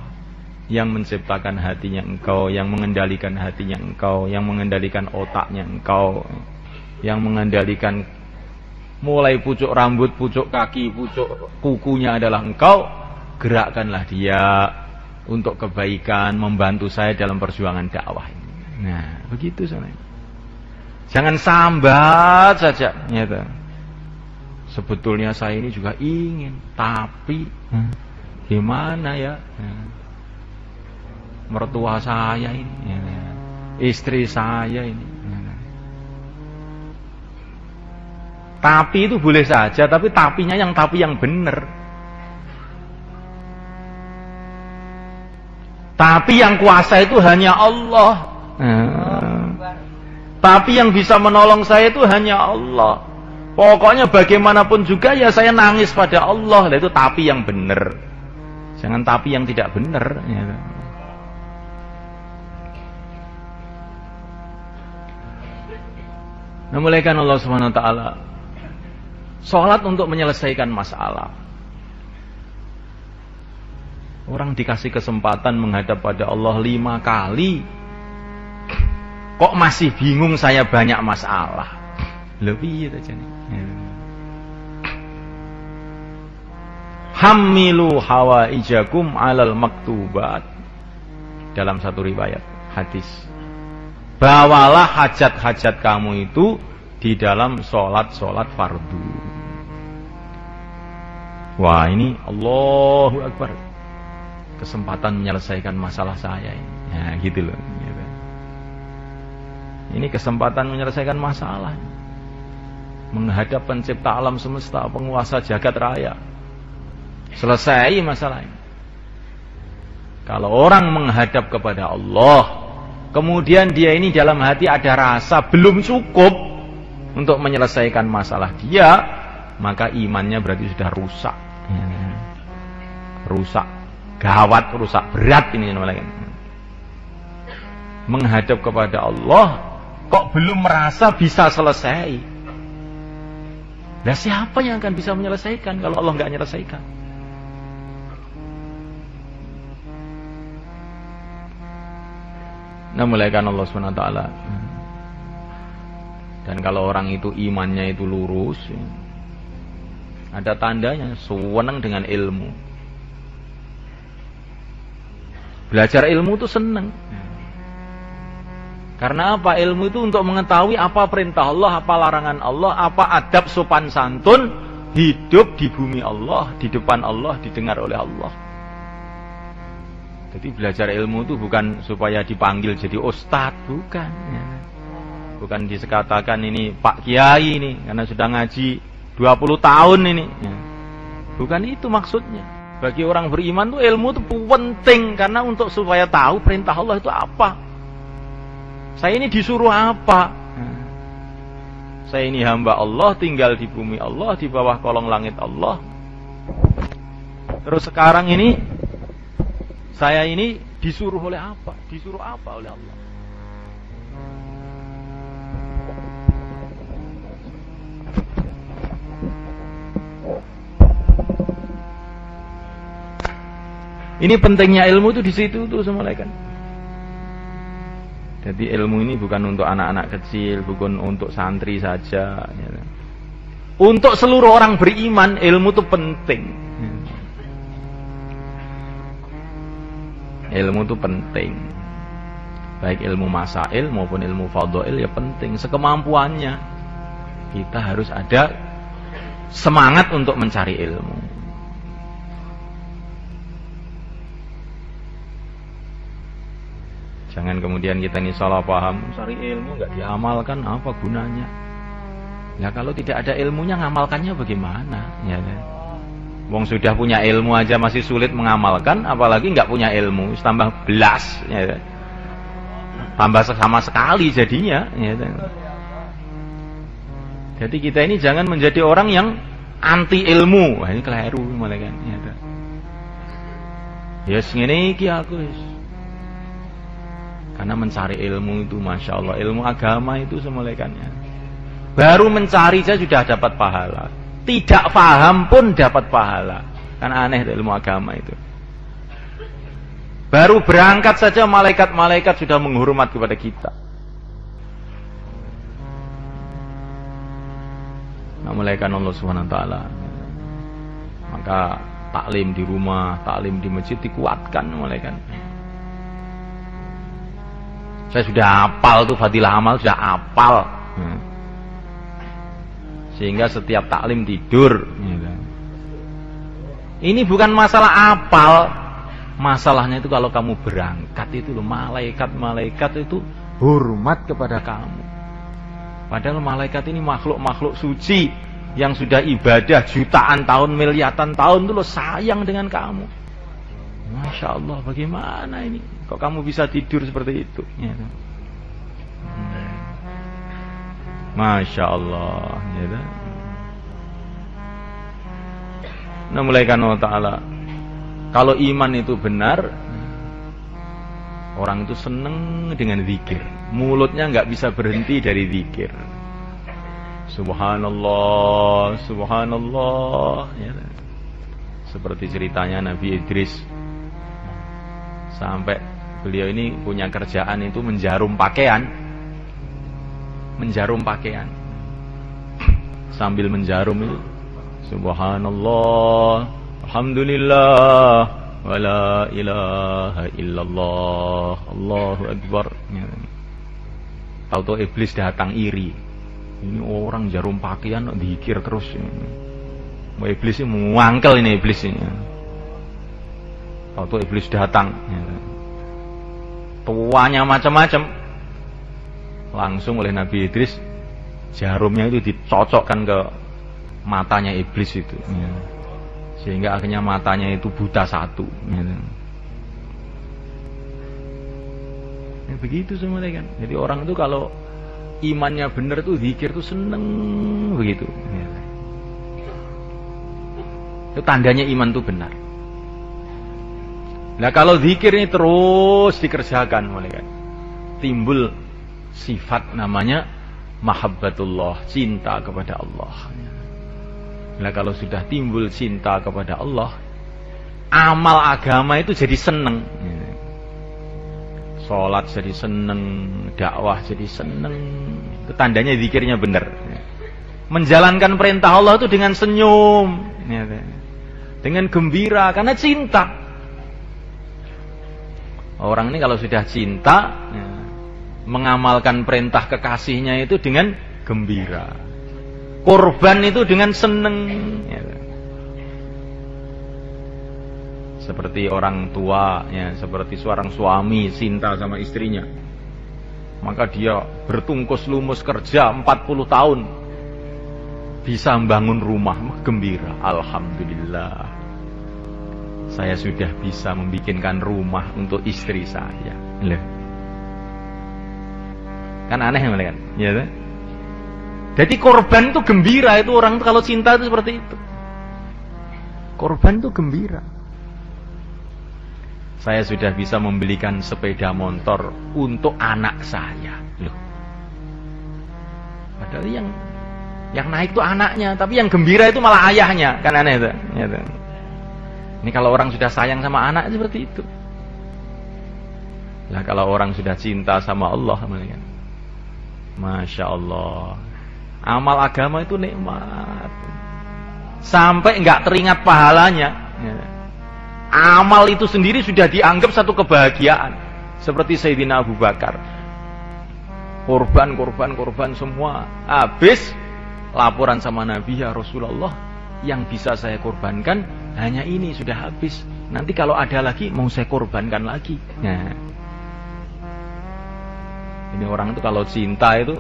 S1: yang menciptakan hatinya Engkau, yang mengendalikan hatinya Engkau, yang mengendalikan otaknya Engkau, yang mengendalikan mulai pucuk rambut, pucuk kaki, pucuk kukunya adalah Engkau. Gerakkanlah dia untuk kebaikan, membantu saya dalam perjuangan dakwah ini. Nah, begitu soalnya. Jangan sambat saja, gitu. Sebetulnya saya ini juga ingin, tapi gimana ya? Mertua saya ini, istri saya ini. Tapi itu boleh saja, tapi tapinya yang benar. Tapi yang kuasa itu hanya Allah. Tapi yang bisa menolong saya itu hanya Allah. Pokoknya bagaimanapun juga ya saya nangis pada Allah. Itu tapi yang benar. Jangan tapi yang tidak benar. Nah, mulaikan Allah Subhanahu wa taala sholat untuk menyelesaikan masalah. Orang dikasih kesempatan menghadap pada Allah 5 kali, kok masih bingung saya banyak masalah. Lebih itu jadi. Hamilu hawaijakum alal maktubat. Dalam satu riwayat hadis, bawalah hajat-hajat kamu itu di dalam sholat-sholat fardu. Wah, ini Allahu Akbar, kesempatan menyelesaikan masalah saya ini. Ya, gitu loh. Ini kesempatan menyelesaikan masalah. Menghadap pencipta alam semesta, penguasa jagat raya. Selesai masalah ini. Kalau orang menghadap kepada Allah, kemudian dia ini dalam hati ada rasa belum cukup untuk menyelesaikan masalah dia, maka imannya berarti sudah rusak. Rusak. Gawat, rusak berat ini namanya. Menghadap kepada Allah kok belum merasa bisa selesai. Nah, siapa yang akan bisa menyelesaikan kalau Allah nggak menyelesaikan? Nah, mulaikan Allah SWT. Dan kalau orang itu imannya itu lurus, ada tandanya senang dengan ilmu. Belajar ilmu itu senang. Karena apa? Ilmu itu untuk mengetahui apa perintah Allah, apa larangan Allah, apa adab sopan santun hidup di bumi Allah, di depan Allah, didengar oleh Allah. Jadi belajar ilmu itu bukan supaya dipanggil jadi ustadz, bukan. Bukan disekatakan ini Pak Kiai ini karena sudah ngaji 20 tahun ini. Bukan itu maksudnya. Bagi orang beriman tuh ilmu itu penting karena untuk supaya tahu perintah Allah itu apa. Saya ini disuruh apa? Saya ini hamba Allah, tinggal di bumi Allah, di bawah kolong langit Allah. Terus sekarang ini saya ini disuruh oleh apa? Disuruh apa oleh Allah? Ini pentingnya ilmu itu di situ tuh semalekan. Jadi ilmu ini bukan untuk anak-anak kecil, bukan untuk santri saja. Ya. Untuk seluruh orang beriman, ilmu itu penting. Ilmu itu penting. Baik ilmu masail maupun ilmu fadhail ya penting. Sekemampuannya. Kita harus ada semangat untuk mencari ilmu. Jangan kemudian kita ini salah paham, cari ilmu nggak diamalkan, apa gunanya? Ya kalau tidak ada ilmunya, ngamalkannya bagaimana? Ya kan? Wong sudah punya ilmu aja masih sulit mengamalkan, apalagi nggak punya ilmu, tambah belas, ya kan? Tambah sama sekali jadinya. Ya kan? Jadi kita ini jangan menjadi orang yang anti ilmu. Wah, ini keliru malah kan. Ya kan? Yes, ngene iki aku wis. Karena mencari ilmu itu Masya Allah, ilmu agama itu semulaikannya. Baru mencari saja sudah dapat pahala. Tidak paham pun dapat pahala. Kan aneh ilmu agama itu. Baru berangkat saja malaikat-malaikat sudah menghormat kepada kita. Malaikat Allah SWT. Maka taklim di rumah, taklim di masjid dikuatkan malaikat. Saya sudah hafal tuh fadilah amal, sudah hafal. Sehingga setiap taklim tidur. Ini bukan masalah hafal. Masalahnya itu kalau kamu berangkat itu loh, malaikat-malaikat itu hormat kepada kamu. Padahal malaikat ini makhluk-makhluk suci yang sudah ibadah jutaan tahun, miliaran tahun itu loh sayang dengan kamu. Masya Allah, bagaimana ini? Kok kamu bisa tidur seperti itu? Ya. Masya Allah. Ya. Nah, mulaikan Allah Ta'ala. Kalau iman itu benar, orang itu seneng dengan zikir. Mulutnya nggak bisa berhenti dari zikir. Subhanallah, Subhanallah. Ya. Seperti ceritanya Nabi Idris. Sampai beliau ini punya kerjaan itu menjarum pakaian. Menjarum pakaian. Sambil menjarum itu Subhanallah, Alhamdulillah, wa la ilaha illallah, Allahu Akbar. Tahu-tahu iblis datang iri. Ini orang jarum pakaian dikir terus. Mau iblis ini mengangkel ini iblis ini. Tahu-tahu iblis datang. Tuanya macam-macam. Langsung oleh Nabi Idris jarumnya itu dicocokkan ke matanya iblis itu. Sehingga akhirnya matanya itu buta satu. Ya, begitu semuanya kan. Jadi orang itu kalau imannya benar tuh zikir tuh seneng begitu. Itu tandanya iman tuh benar. Nah kalau zikir ini terus dikerjakan, mulai kan timbul sifat namanya mahabbatullah, cinta kepada Allah. Nah kalau sudah timbul cinta kepada Allah, amal agama itu jadi seneng. Sholat jadi seneng, dakwah jadi seneng. Itu tandanya zikirnya benar. Menjalankan perintah Allah itu dengan senyum, dengan gembira, karena cinta. Orang ini kalau sudah cinta, mengamalkan perintah kekasihnya itu dengan gembira. Korban itu dengan seneng. Seperti orang tua, seperti seorang suami cinta sama istrinya. Maka dia bertungkus lumus kerja 40 tahun. Bisa membangun rumah, gembira. Alhamdulillah. Saya sudah bisa membikinkan rumah untuk istri saya. Kan aneh kan? Ya. Jadi korban itu gembira, itu orang itu kalau cinta itu seperti itu. Korban itu gembira. Saya sudah bisa membelikan sepeda motor untuk anak saya. Loh. Padahal yang naik itu anaknya, tapi yang gembira itu malah ayahnya. Kan aneh itu. Ya, itu. Ini kalau orang sudah sayang sama anak seperti itu. Nah kalau orang sudah cinta sama Allah, Masya Allah, amal agama itu nikmat, sampai nggak teringat pahalanya. Amal itu sendiri sudah dianggap satu kebahagiaan. Seperti Sayyidina Abu Bakar, korban semua. Habis laporan sama Nabi, ya Rasulullah, yang bisa saya korbankan hanya ini, sudah habis. Nanti kalau ada lagi mau saya korbankan lagi. Nah, ini orang itu kalau cinta itu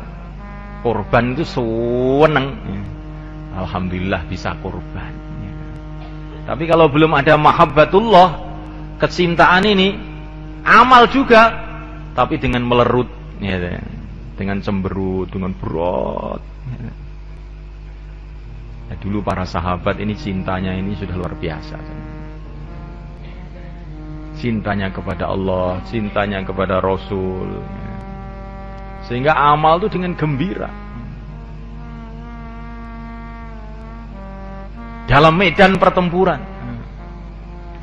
S1: korban itu seneng. Alhamdulillah bisa korban. Tapi kalau belum ada mahabbatullah, kecintaan ini, amal juga, tapi dengan melerut, ya, dengan cemberut, dengan berat. Ya, dulu para sahabat ini cintanya ini sudah luar biasa. Cintanya kepada Allah, cintanya kepada Rasul. Sehingga amal itu dengan gembira. Dalam medan pertempuran,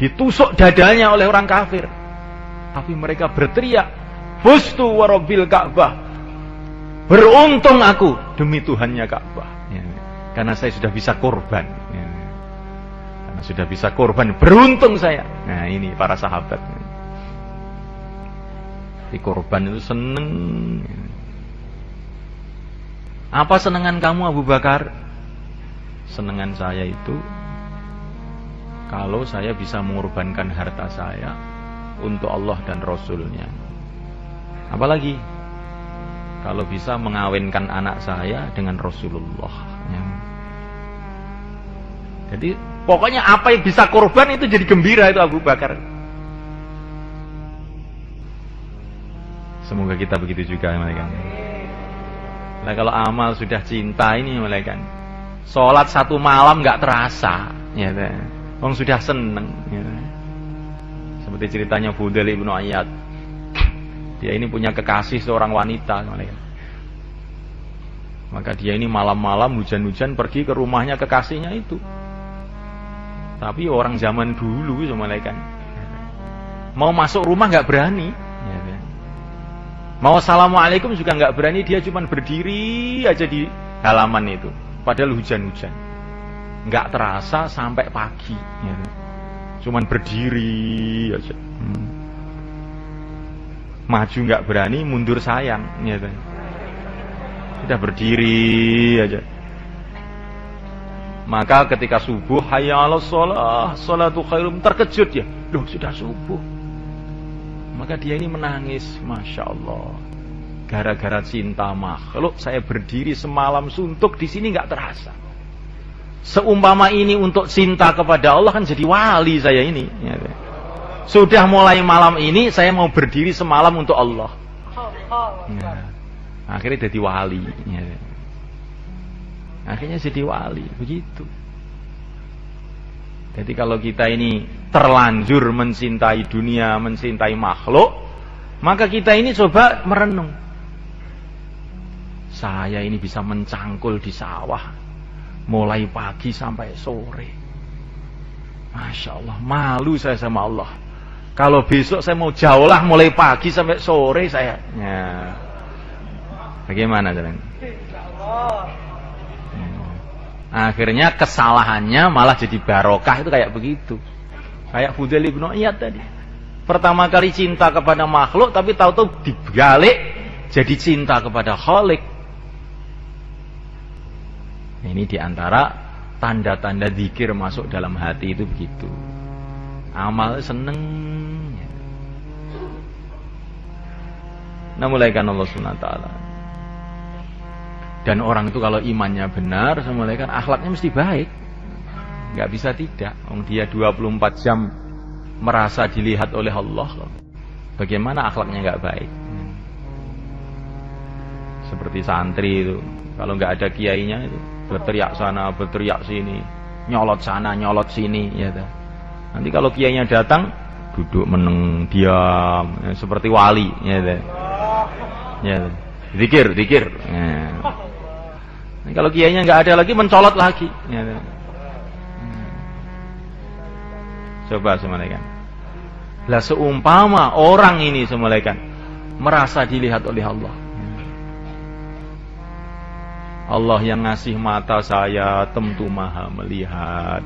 S1: ditusuk dadanya oleh orang kafir, tapi mereka berteriak, "Fustu wa rabbil Ka'bah." Beruntung aku demi Tuhannya Ka'bah. Ya, karena saya sudah bisa korban. Ya, karena sudah bisa korban, beruntung saya. Nah, ini para sahabat. Di korban itu seneng. Apa senengan kamu Abu Bakar? Senengan saya itu kalau saya bisa mengorbankan harta saya untuk Allah dan Rasulnya. Apalagi kalau bisa mengawinkan anak saya dengan Rasulullah. Ya. Jadi pokoknya apa yang bisa korban itu jadi gembira itu Abu Bakar. Semoga kita begitu juga, malaikat. Nah kalau amal sudah cinta ini, malaikat, sholat satu malam nggak terasa, ya, orang sudah seneng. Ya. Seperti ceritanya Fudail ibnu Iyad, dia ini punya kekasih seorang wanita, malaikat. Maka dia ini malam-malam hujan-hujan pergi ke rumahnya kekasihnya itu. Tapi orang zaman dulu, malaikat, mau masuk rumah nggak berani. Ya, mau assalamualaikum juga nggak berani, dia cuma berdiri aja di halaman itu. Padahal hujan-hujan, nggak terasa sampai pagi. Ya. Cuman berdiri aja. Maju nggak berani, mundur sayang. Ya. Sudah berdiri aja. Maka ketika subuh, hayya 'alas shalah, sholatu khairum, terkejut ya. Loh, sudah subuh. Maka dia ini menangis, Masya Allah. Gara-gara cinta makhluk, saya berdiri semalam suntuk di sini nggak terasa. Seumpama ini untuk cinta kepada Allah kan jadi wali saya ini. Sudah mulai malam ini saya mau berdiri semalam untuk Allah. Ya. Akhirnya jadi wali. Ya. Akhirnya jadi wali, begitu. Jadi kalau kita ini terlanjur mencintai dunia, mencintai makhluk, maka kita ini coba merenung. Saya ini bisa mencangkul di sawah mulai pagi sampai sore. Masya Allah, malu saya sama Allah. Kalau besok saya mau jaulah mulai pagi sampai sore saya. Ya. Bagaimana jalan? Akhirnya kesalahannya malah jadi barokah, itu kayak begitu. Kayak Fudail ibnu Iyad tadi. Pertama kali cinta kepada makhluk, tapi tahu-tahu dibalik jadi cinta kepada Khalik. Ini diantara tanda-tanda zikir masuk dalam hati itu begitu. Amal seneng. Nah, mulaikan Allah Subhanahu wa taala. Dan orang itu kalau imannya benar, mulaikan akhlaknya mesti baik. Nggak bisa tidak. Dia 24 jam merasa dilihat oleh Allah. Bagaimana akhlaknya nggak baik? Seperti santri itu, kalau nggak ada kiainya itu berteriak sana, berteriak sini, nyolot sana, nyolot sini, ya. Nanti kalau kiainya datang, duduk meneng, diam, ya, seperti wali, ya. Ya, zikir. Ya. Nah, kalau kiainya nggak ada lagi, mencolot lagi, ya. Coba semalekan. Lah seumpama orang ini semalekan merasa dilihat oleh Allah. Allah yang ngasih mata saya tentu maha melihat.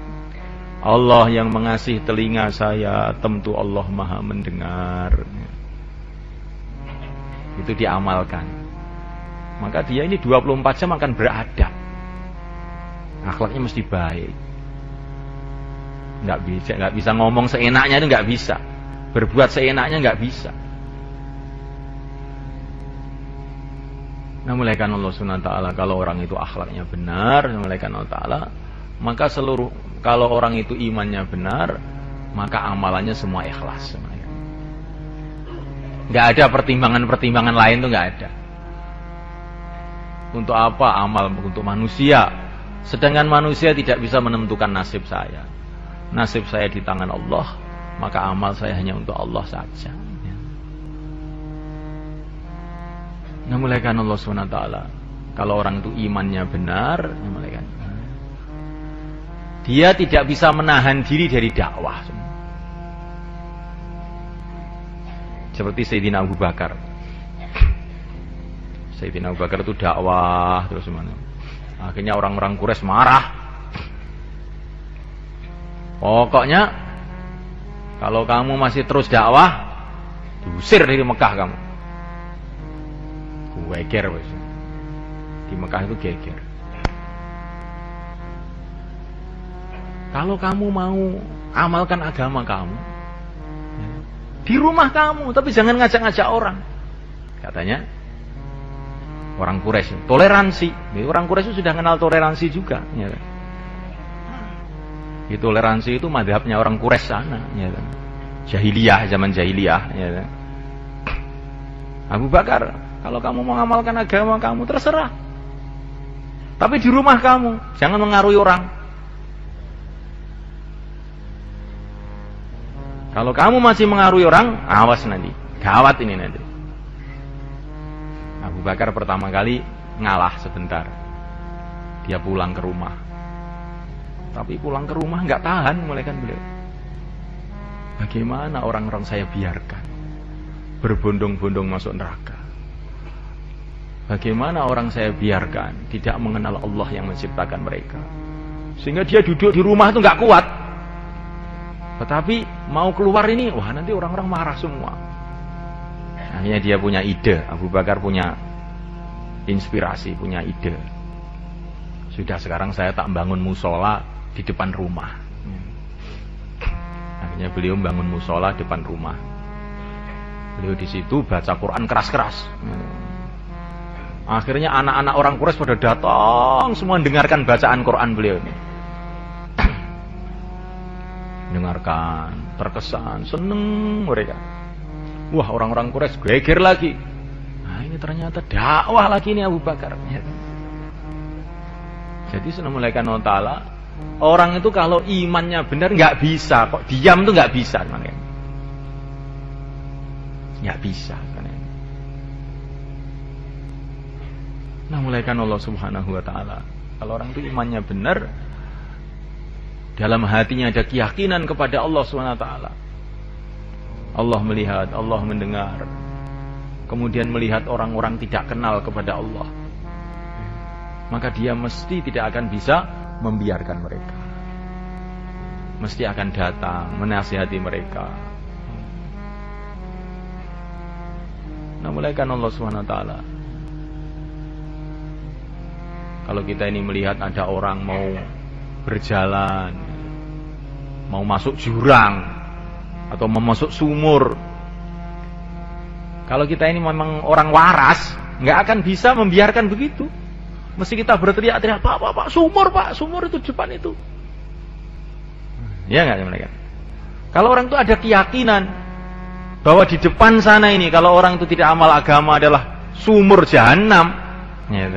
S1: Allah yang mengasih telinga saya tentu Allah maha mendengar. Itu diamalkan. Maka dia ini 24 jam akan beradab. Akhlaknya mesti baik. Nggak bisa ngomong seenaknya itu nggak bisa. Berbuat seenaknya nggak bisa. Nah, mulaikan Allah Subhanahu wa taala kalau orang itu akhlaknya benar, mulaikan Allah taala, maka kalau orang itu imannya benar, maka amalannya semua ikhlas. Nggak ada pertimbangan lain tuh nggak ada. Untuk apa amal untuk manusia? Sedangkan manusia tidak bisa menentukan nasib saya. Nasib saya di tangan Allah, maka amal saya hanya untuk Allah saja. Nah, mulaikan Allah SWT. Kalau orang itu imannya benar, mulaikan. Dia tidak bisa menahan diri dari dakwah. Seperti Sayyidina Abu Bakar. Sayyidina Abu Bakar itu dakwah terus mana? Akhirnya orang-orang Quraisy marah. Pokoknya kalau kamu masih terus dakwah, diusir dari Mekah kamu. Geger wis. Di Mekah itu geger. Kalau kamu mau amalkan agama kamu di rumah kamu, tapi jangan ngajak-ngajak orang. Katanya orang Quraisy, toleransi. Orang Quraisy sudah kenal toleransi juga, ya kan? Toleransi itu madhabnya orang Quraisy sana, ya kan? Jahiliyah, zaman jahiliyah, ya kan? Abu Bakar, kalau kamu mau mengamalkan agama kamu, terserah. Tapi di rumah kamu, jangan mengaruhi orang. Kalau kamu masih mengaruhi orang, awas nanti. Gawat ini nanti. Abu Bakar pertama kali ngalah sebentar. Dia pulang ke rumah. Tapi pulang ke rumah nggak tahan, mulai kan beliau. Bagaimana orang-orang saya biarkan berbondong-bondong masuk neraka? Bagaimana orang saya biarkan tidak mengenal Allah yang menciptakan mereka? Sehingga dia duduk di rumah itu nggak kuat. Tetapi mau keluar ini, wah nanti orang-orang marah semua. Akhirnya dia punya ide, Abu Bakar punya inspirasi, punya ide. Sudah sekarang saya tak bangun musola di depan rumah. Akhirnya beliau bangun musola depan rumah. Beliau di situ baca Quran keras-keras. Akhirnya anak-anak orang Quraisy pada datang semua mendengarkan bacaan Quran beliau ini. Dengarkan, terkesan, seneng mereka. Wah, orang-orang Quraisy geger lagi. Nah, ini ternyata dakwah lagi ini Abu Bakar. Jadi senamulaikan Allah Ta'ala, orang itu kalau imannya benar nggak bisa kok diam tuh nggak bisa, nggak bisa. Nah, mulaikan Allah Subhanahu Wa Ta'ala. Kalau orang itu imannya benar, dalam hatinya ada keyakinan kepada Allah Subhanahu Wa Ta'ala. Allah melihat, Allah mendengar. Kemudian melihat orang-orang tidak kenal kepada Allah. Maka dia mesti tidak akan bisa membiarkan mereka. Mesti akan datang menasihati mereka. Nah, mulaikan Allah Subhanahu Wa Ta'ala. Kalau kita ini melihat ada orang mau berjalan, mau masuk jurang atau mau masuk sumur, kalau kita ini memang orang waras, nggak akan bisa membiarkan begitu. Mesti kita berteriak-teriak, Pak, sumur itu depan itu. Ya nggak mereka? Kalau orang itu ada keyakinan bahwa di depan sana ini, kalau orang itu tidak amal agama adalah sumur jahanam, Ya,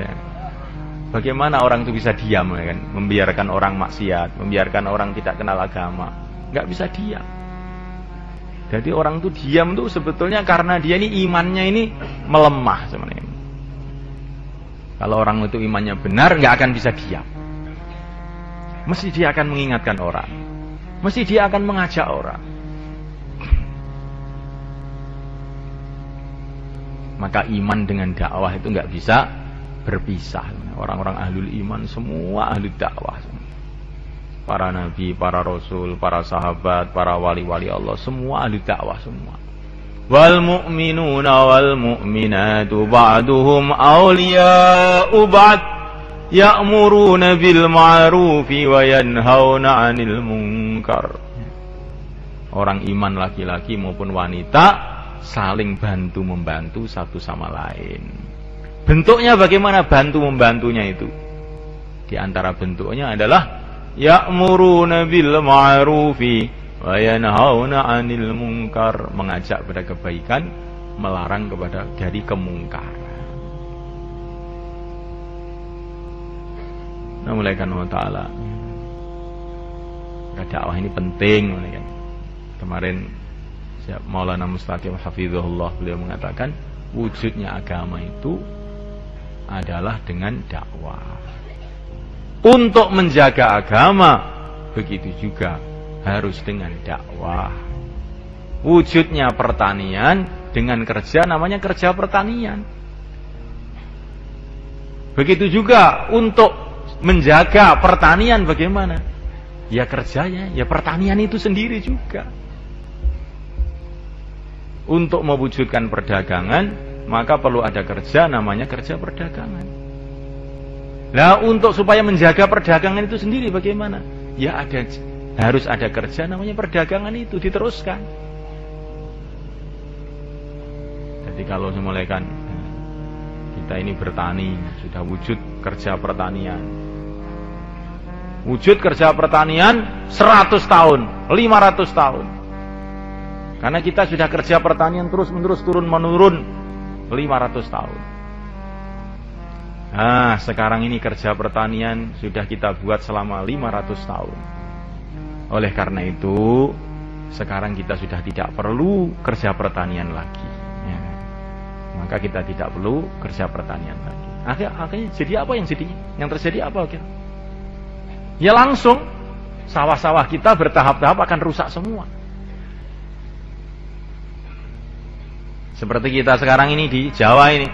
S1: bagaimana orang itu bisa diam, ya kan? Membiarkan orang maksiat, membiarkan orang tidak kenal agama, nggak bisa diam. Jadi orang itu diam tuh sebetulnya karena dia ini imannya ini melemah sebenarnya. Kalau orang itu imannya benar, nggak akan bisa diam. Mesti dia akan mengingatkan orang, mesti dia akan mengajak orang. Maka iman dengan dakwah itu nggak bisa berpisah. Orang-orang ahlul iman semua ahli dakwah. Para nabi, para rasul, para sahabat, para wali-wali Allah semua ahli dakwah semua. Wal mu'minuna wal mu'minatu ba'duhum awliya'u ba'd ya'muruna bil ma'rufi wa yanhauna 'anil munkar. Orang iman laki-laki maupun wanita saling bantu-membantu satu sama lain. Bentuknya bagaimana bantu membantunya itu? Di antara bentuknya adalah ya'muruna bil ma'rufi wa yanhauna 'anil munkar, mengajak pada kebaikan, melarang kepada dari kemungkaran. Nah, mulai kan Allah Ta'ala, dakwah ini penting. Kemarin Maulana Mustaqim Hafizahullah beliau mengatakan wujudnya agama itu adalah dengan dakwah. Untuk menjaga agama begitu juga harus dengan dakwah. Wujudnya pertanian dengan kerja namanya kerja pertanian. Begitu juga untuk menjaga pertanian bagaimana? Ya kerjanya, ya pertanian itu sendiri juga. Untuk mewujudkan perdagangan, maka perlu ada kerja namanya kerja perdagangan. Nah, untuk supaya menjaga perdagangan itu sendiri bagaimana? Ya harus ada kerja namanya perdagangan itu diteruskan. Jadi kalau semulaikan kita ini bertani, sudah wujud kerja pertanian. Wujud kerja pertanian 100 tahun, 500 tahun. Karena kita sudah kerja pertanian terus-menerus turun-menurun 500 tahun. Nah, sekarang ini kerja pertanian sudah kita buat selama 500 tahun. Oleh karena itu, sekarang kita sudah tidak perlu kerja pertanian lagi. Ya. Maka kita tidak perlu kerja pertanian lagi. Akhirnya jadi apa yang jadinya? Yang terjadi apa? Ya langsung sawah-sawah kita bertahap-tahap akan rusak semua. Seperti kita sekarang ini di Jawa ini.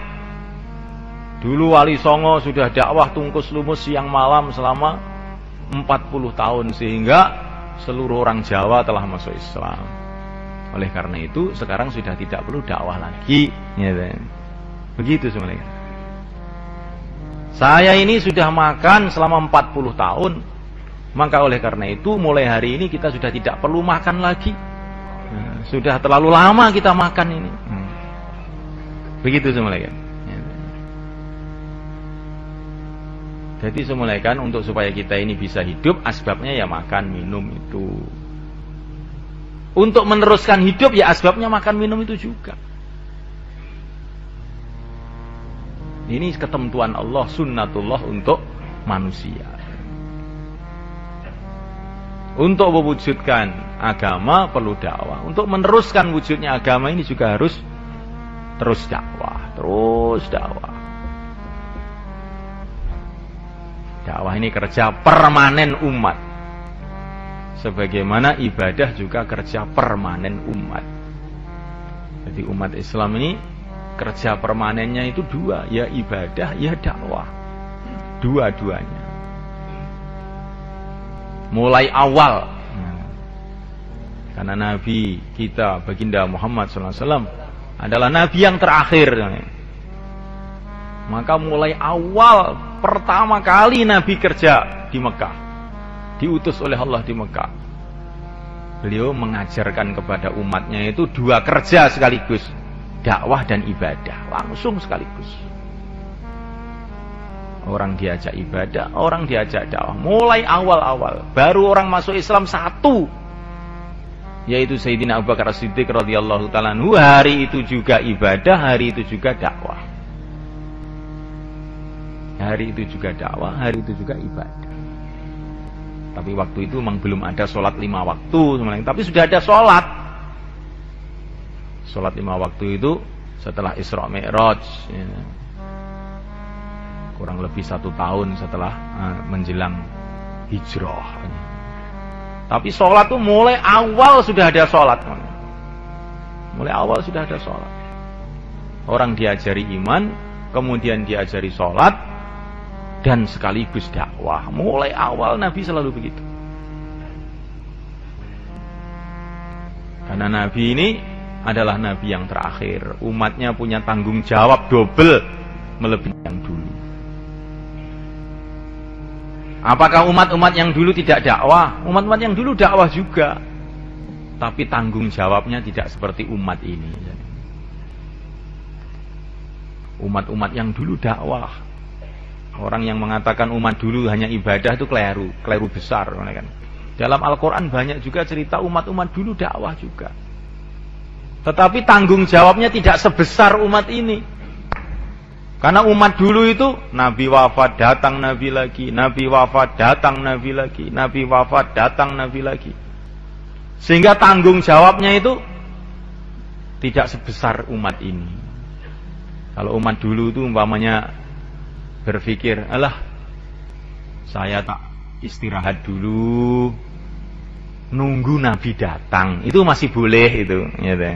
S1: Dulu Wali Songo sudah dakwah tungkus lumus siang malam selama 40 tahun sehingga seluruh orang Jawa telah masuk Islam. Oleh karena itu sekarang sudah tidak perlu dakwah lagi. Begitu sebenarnya. Saya ini sudah makan selama 40 tahun. Maka oleh karena itu mulai hari ini kita sudah tidak perlu makan lagi. Sudah terlalu lama kita makan ini. Begitu semulaikan. Jadi semulaikan untuk supaya kita ini bisa hidup, asbabnya ya makan minum itu. Untuk meneruskan hidup ya asbabnya makan minum itu juga. Ini ketentuan Allah, sunnatullah untuk manusia. Untuk mewujudkan agama perlu dakwah. Untuk meneruskan wujudnya agama ini juga harus terus dakwah, terus dakwah. Dakwah ini kerja permanen umat. Sebagaimana ibadah juga kerja permanen umat. Jadi umat Islam ini kerja permanennya itu dua, ya ibadah, ya dakwah. Dua-duanya. Mulai awal. Karena Nabi kita, baginda Muhammad SAW adalah Nabi yang terakhir. Maka mulai awal pertama kali Nabi kerja di Mekah, diutus oleh Allah di Mekah, beliau mengajarkan kepada umatnya itu dua kerja sekaligus, dakwah dan ibadah, langsung sekaligus. Orang diajak ibadah, orang diajak dakwah. Mulai awal-awal, baru orang masuk Islam satu, yaitu Sayyidina Abu Bakar As-Siddiq radhiyallahu ta'ala anhu. Hari itu juga ibadah, hari itu juga dakwah. Hari itu juga dakwah, hari itu juga ibadah. Tapi waktu itu memang belum ada sholat 5 waktu, tapi sudah ada sholat. Sholat 5 waktu itu setelah Isra Mi'raj, ya. Kurang lebih 1 tahun setelah menjelang hijrah. Tapi sholat itu mulai awal sudah ada sholat. Mulai awal sudah ada sholat. Orang diajari iman, kemudian diajari sholat, dan sekaligus dakwah. Mulai awal Nabi selalu begitu. Karena Nabi ini adalah Nabi yang terakhir. Umatnya punya tanggung jawab double melebihi yang dulu. Apakah umat-umat yang dulu tidak dakwah? Umat-umat yang dulu dakwah juga, tapi tanggung jawabnya tidak seperti umat ini. Umat-umat yang dulu dakwah. Orang yang mengatakan umat dulu hanya ibadah itu keliru besar, kan? Dalam Al-Quran banyak juga cerita umat-umat dulu dakwah juga. Tetapi tanggung jawabnya tidak sebesar umat ini. Karena umat dulu itu Nabi wafat, datang Nabi lagi, Nabi wafat, datang Nabi lagi, Nabi wafat, datang Nabi lagi. Sehingga tanggung jawabnya itu tidak sebesar umat ini. Kalau umat dulu itu umpamanya berpikir, alah saya tak istirahat dulu, nunggu Nabi datang, itu masih boleh itu, gitu.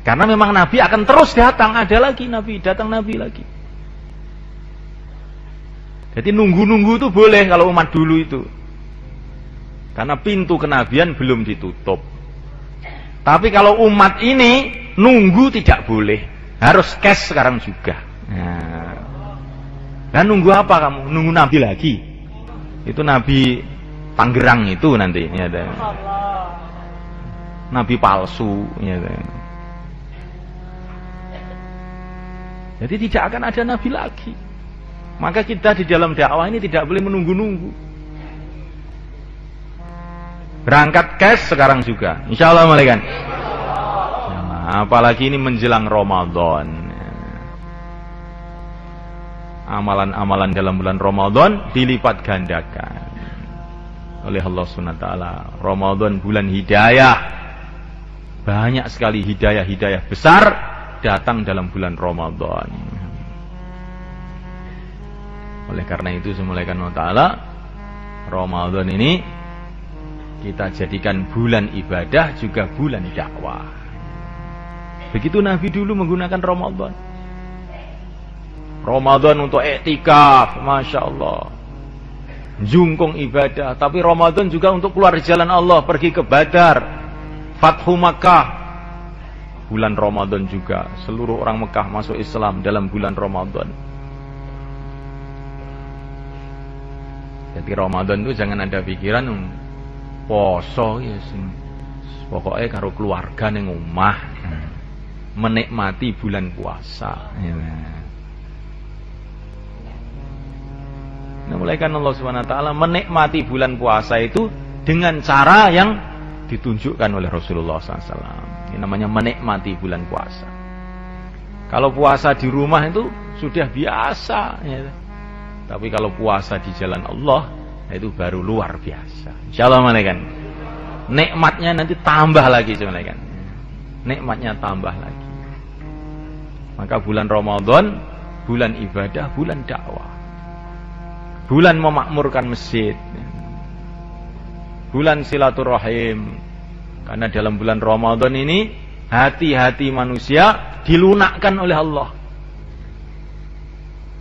S1: Karena memang Nabi akan terus datang, ada lagi Nabi, datang Nabi lagi. Jadi nunggu-nunggu itu boleh kalau umat dulu itu. Karena pintu kenabian belum ditutup. Tapi kalau umat ini, nunggu tidak boleh. Harus cash sekarang juga. Nah, nunggu apa kamu? Nunggu Nabi lagi. Itu Nabi Tangerang itu nanti. Ya, Nabi palsu. Ya, jadi tidak akan ada Nabi lagi. Maka kita di dalam dakwah ini tidak boleh menunggu-nunggu. Berangkat cash sekarang juga. Insya Allah malaikat. Nah, apalagi ini menjelang Ramadan. Amalan-amalan dalam bulan Ramadan dilipat gandakan oleh Allah SWT. Ramadan bulan hidayah. Banyak sekali hidayah-hidayah besar datang dalam bulan Ramadan. Oleh karena itu semulaikan Allah Ta'ala, Ramadan ini kita jadikan bulan ibadah juga bulan dakwah. Begitu Nabi dulu menggunakan Ramadan. Ramadan untuk iktikaf, Masya Allah, jungkung ibadah. Tapi Ramadan juga untuk keluar di jalan Allah, pergi ke Badar, Fathu Makkah. Bulan Ramadan juga seluruh orang Mekah masuk Islam dalam bulan Ramadan. Jadi Ramadan itu jangan ada pikiran poso ya, pokoknya karo keluarga ning omah menikmati bulan puasa. Nah, mulai kan Allah SWT menikmati bulan puasa itu dengan cara yang ditunjukkan oleh Rasulullah SAW. Ini namanya menikmati bulan puasa. Kalau puasa di rumah itu sudah biasa, ya. Tapi kalau puasa di jalan Allah itu baru luar biasa. Insyaallah malaikat. Nikmatnya nanti tambah lagi malaikat. Nikmatnya tambah lagi. Maka bulan Ramadan, bulan ibadah, bulan dakwah. Bulan memakmurkan masjid. Bulan silaturahim. Karena dalam bulan Ramadan ini hati-hati manusia dilunakkan oleh Allah.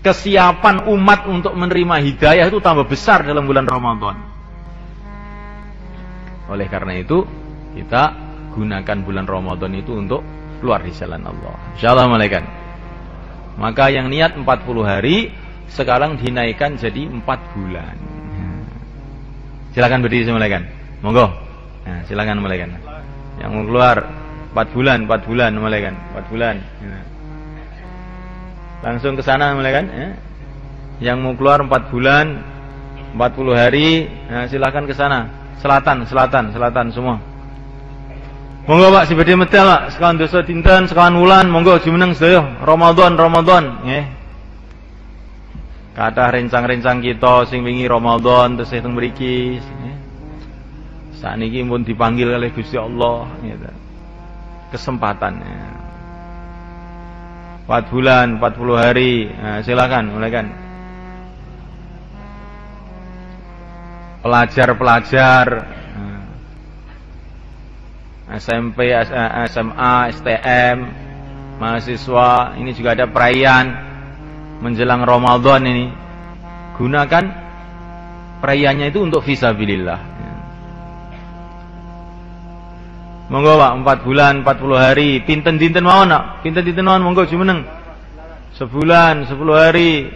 S1: Kesiapan umat untuk menerima hidayah itu tambah besar dalam bulan Ramadan. Oleh karena itu kita gunakan bulan Ramadan itu untuk keluar di jalan Allah. Insyaallah malaikat. Maka yang niat 40 hari sekarang dinaikkan jadi 4 bulan. Silakan berdiri malaikat. Monggo. Nah, silakan malaikat. Yang mau keluar 4 bulan malaikat, 4 bulan. Langsung ke sana malaikat. Yang mau keluar 4 bulan, 40 hari, nah, silakan ke sana. Selatan semua. Monggo Pak, sibede medal Pak, sekawan dosa dinten, sekawan wulan, monggo jumeneng sedaya Ramadan, nggih. Kathah rencang-rencang kita sing wingi Ramadan tesih teng mriki. Sakniki pun dipanggil oleh Gusti Allah gitu. Kesempatannya 4 bulan, 40 hari. Nah, silakan mulaikan. Pelajar-pelajar SMP, SMA, STM, mahasiswa, ini juga ada perayaan menjelang Ramadan ini. Gunakan perayaannya itu untuk fisabilillah. Monggo Pak, 4 bulan, 40 hari, pinten-dinten mawon nak, pinten-dinten mawon monggo jumeneng. Sebulan, 10 hari.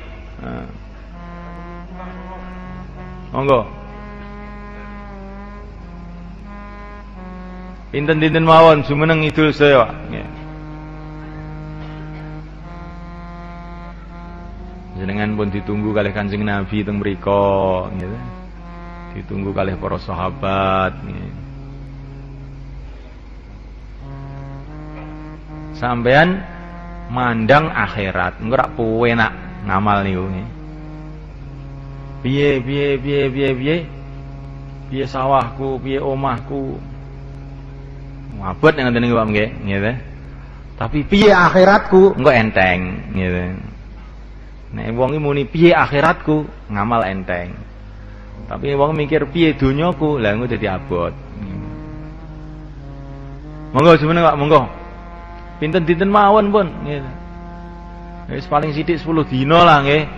S1: Monggo. Pinten-dinten mawon jumeneng idul saya, Pak. Jenengan pun ditunggu kalih Kanjeng Nabi teng mriku, gitu. Ditunggu kalih para sahabat, gitu. Sampean mandang akhirat, engko rak puwe nak ngamal niku nggih. Piye sawahku, piye omahku. Mabot yang ngene Pak nggih, nggih. Tapi piye akhiratku engko enteng, gitu. Nek wong iki muni piye akhiratku, ngamal enteng. Tapi wong mikir piye donyaku, lha engko dadi abot. Monggo jumeneng Pak, monggo. Pinten-dinten mawon pun nggih. Wis paling sithik 10 dina lah nggih.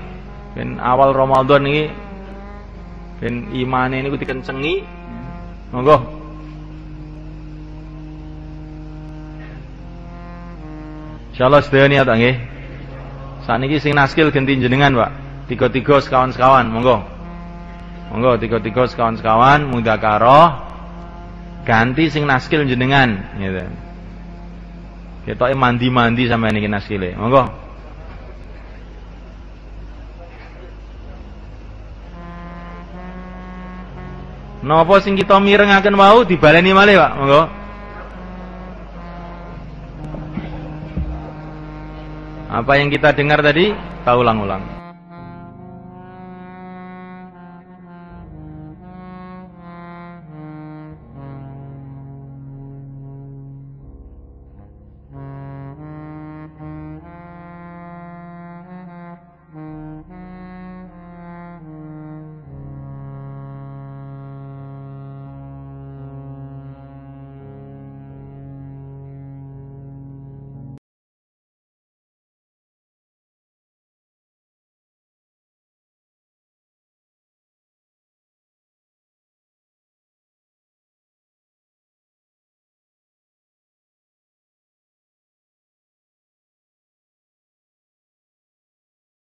S1: Ben awal Ramadan iki ben imane niku dikencengi. Monggo. Insyaallah sedaya niat nggih. Sakniki sing naskil genti jenengan, Pak. 3-3 sekawan-sekawan, monggo. Monggo 3-3 sekawan-sekawan mudzakarah ganti sing naskil jenengan gitu. Ketoke mandi-mandi sampeyan iki naskile. Monggo. Napa sing kita mirengaken wau dibaleni malih, Pak? Monggo. Apa yang kita dengar tadi, kita ulang-ulang.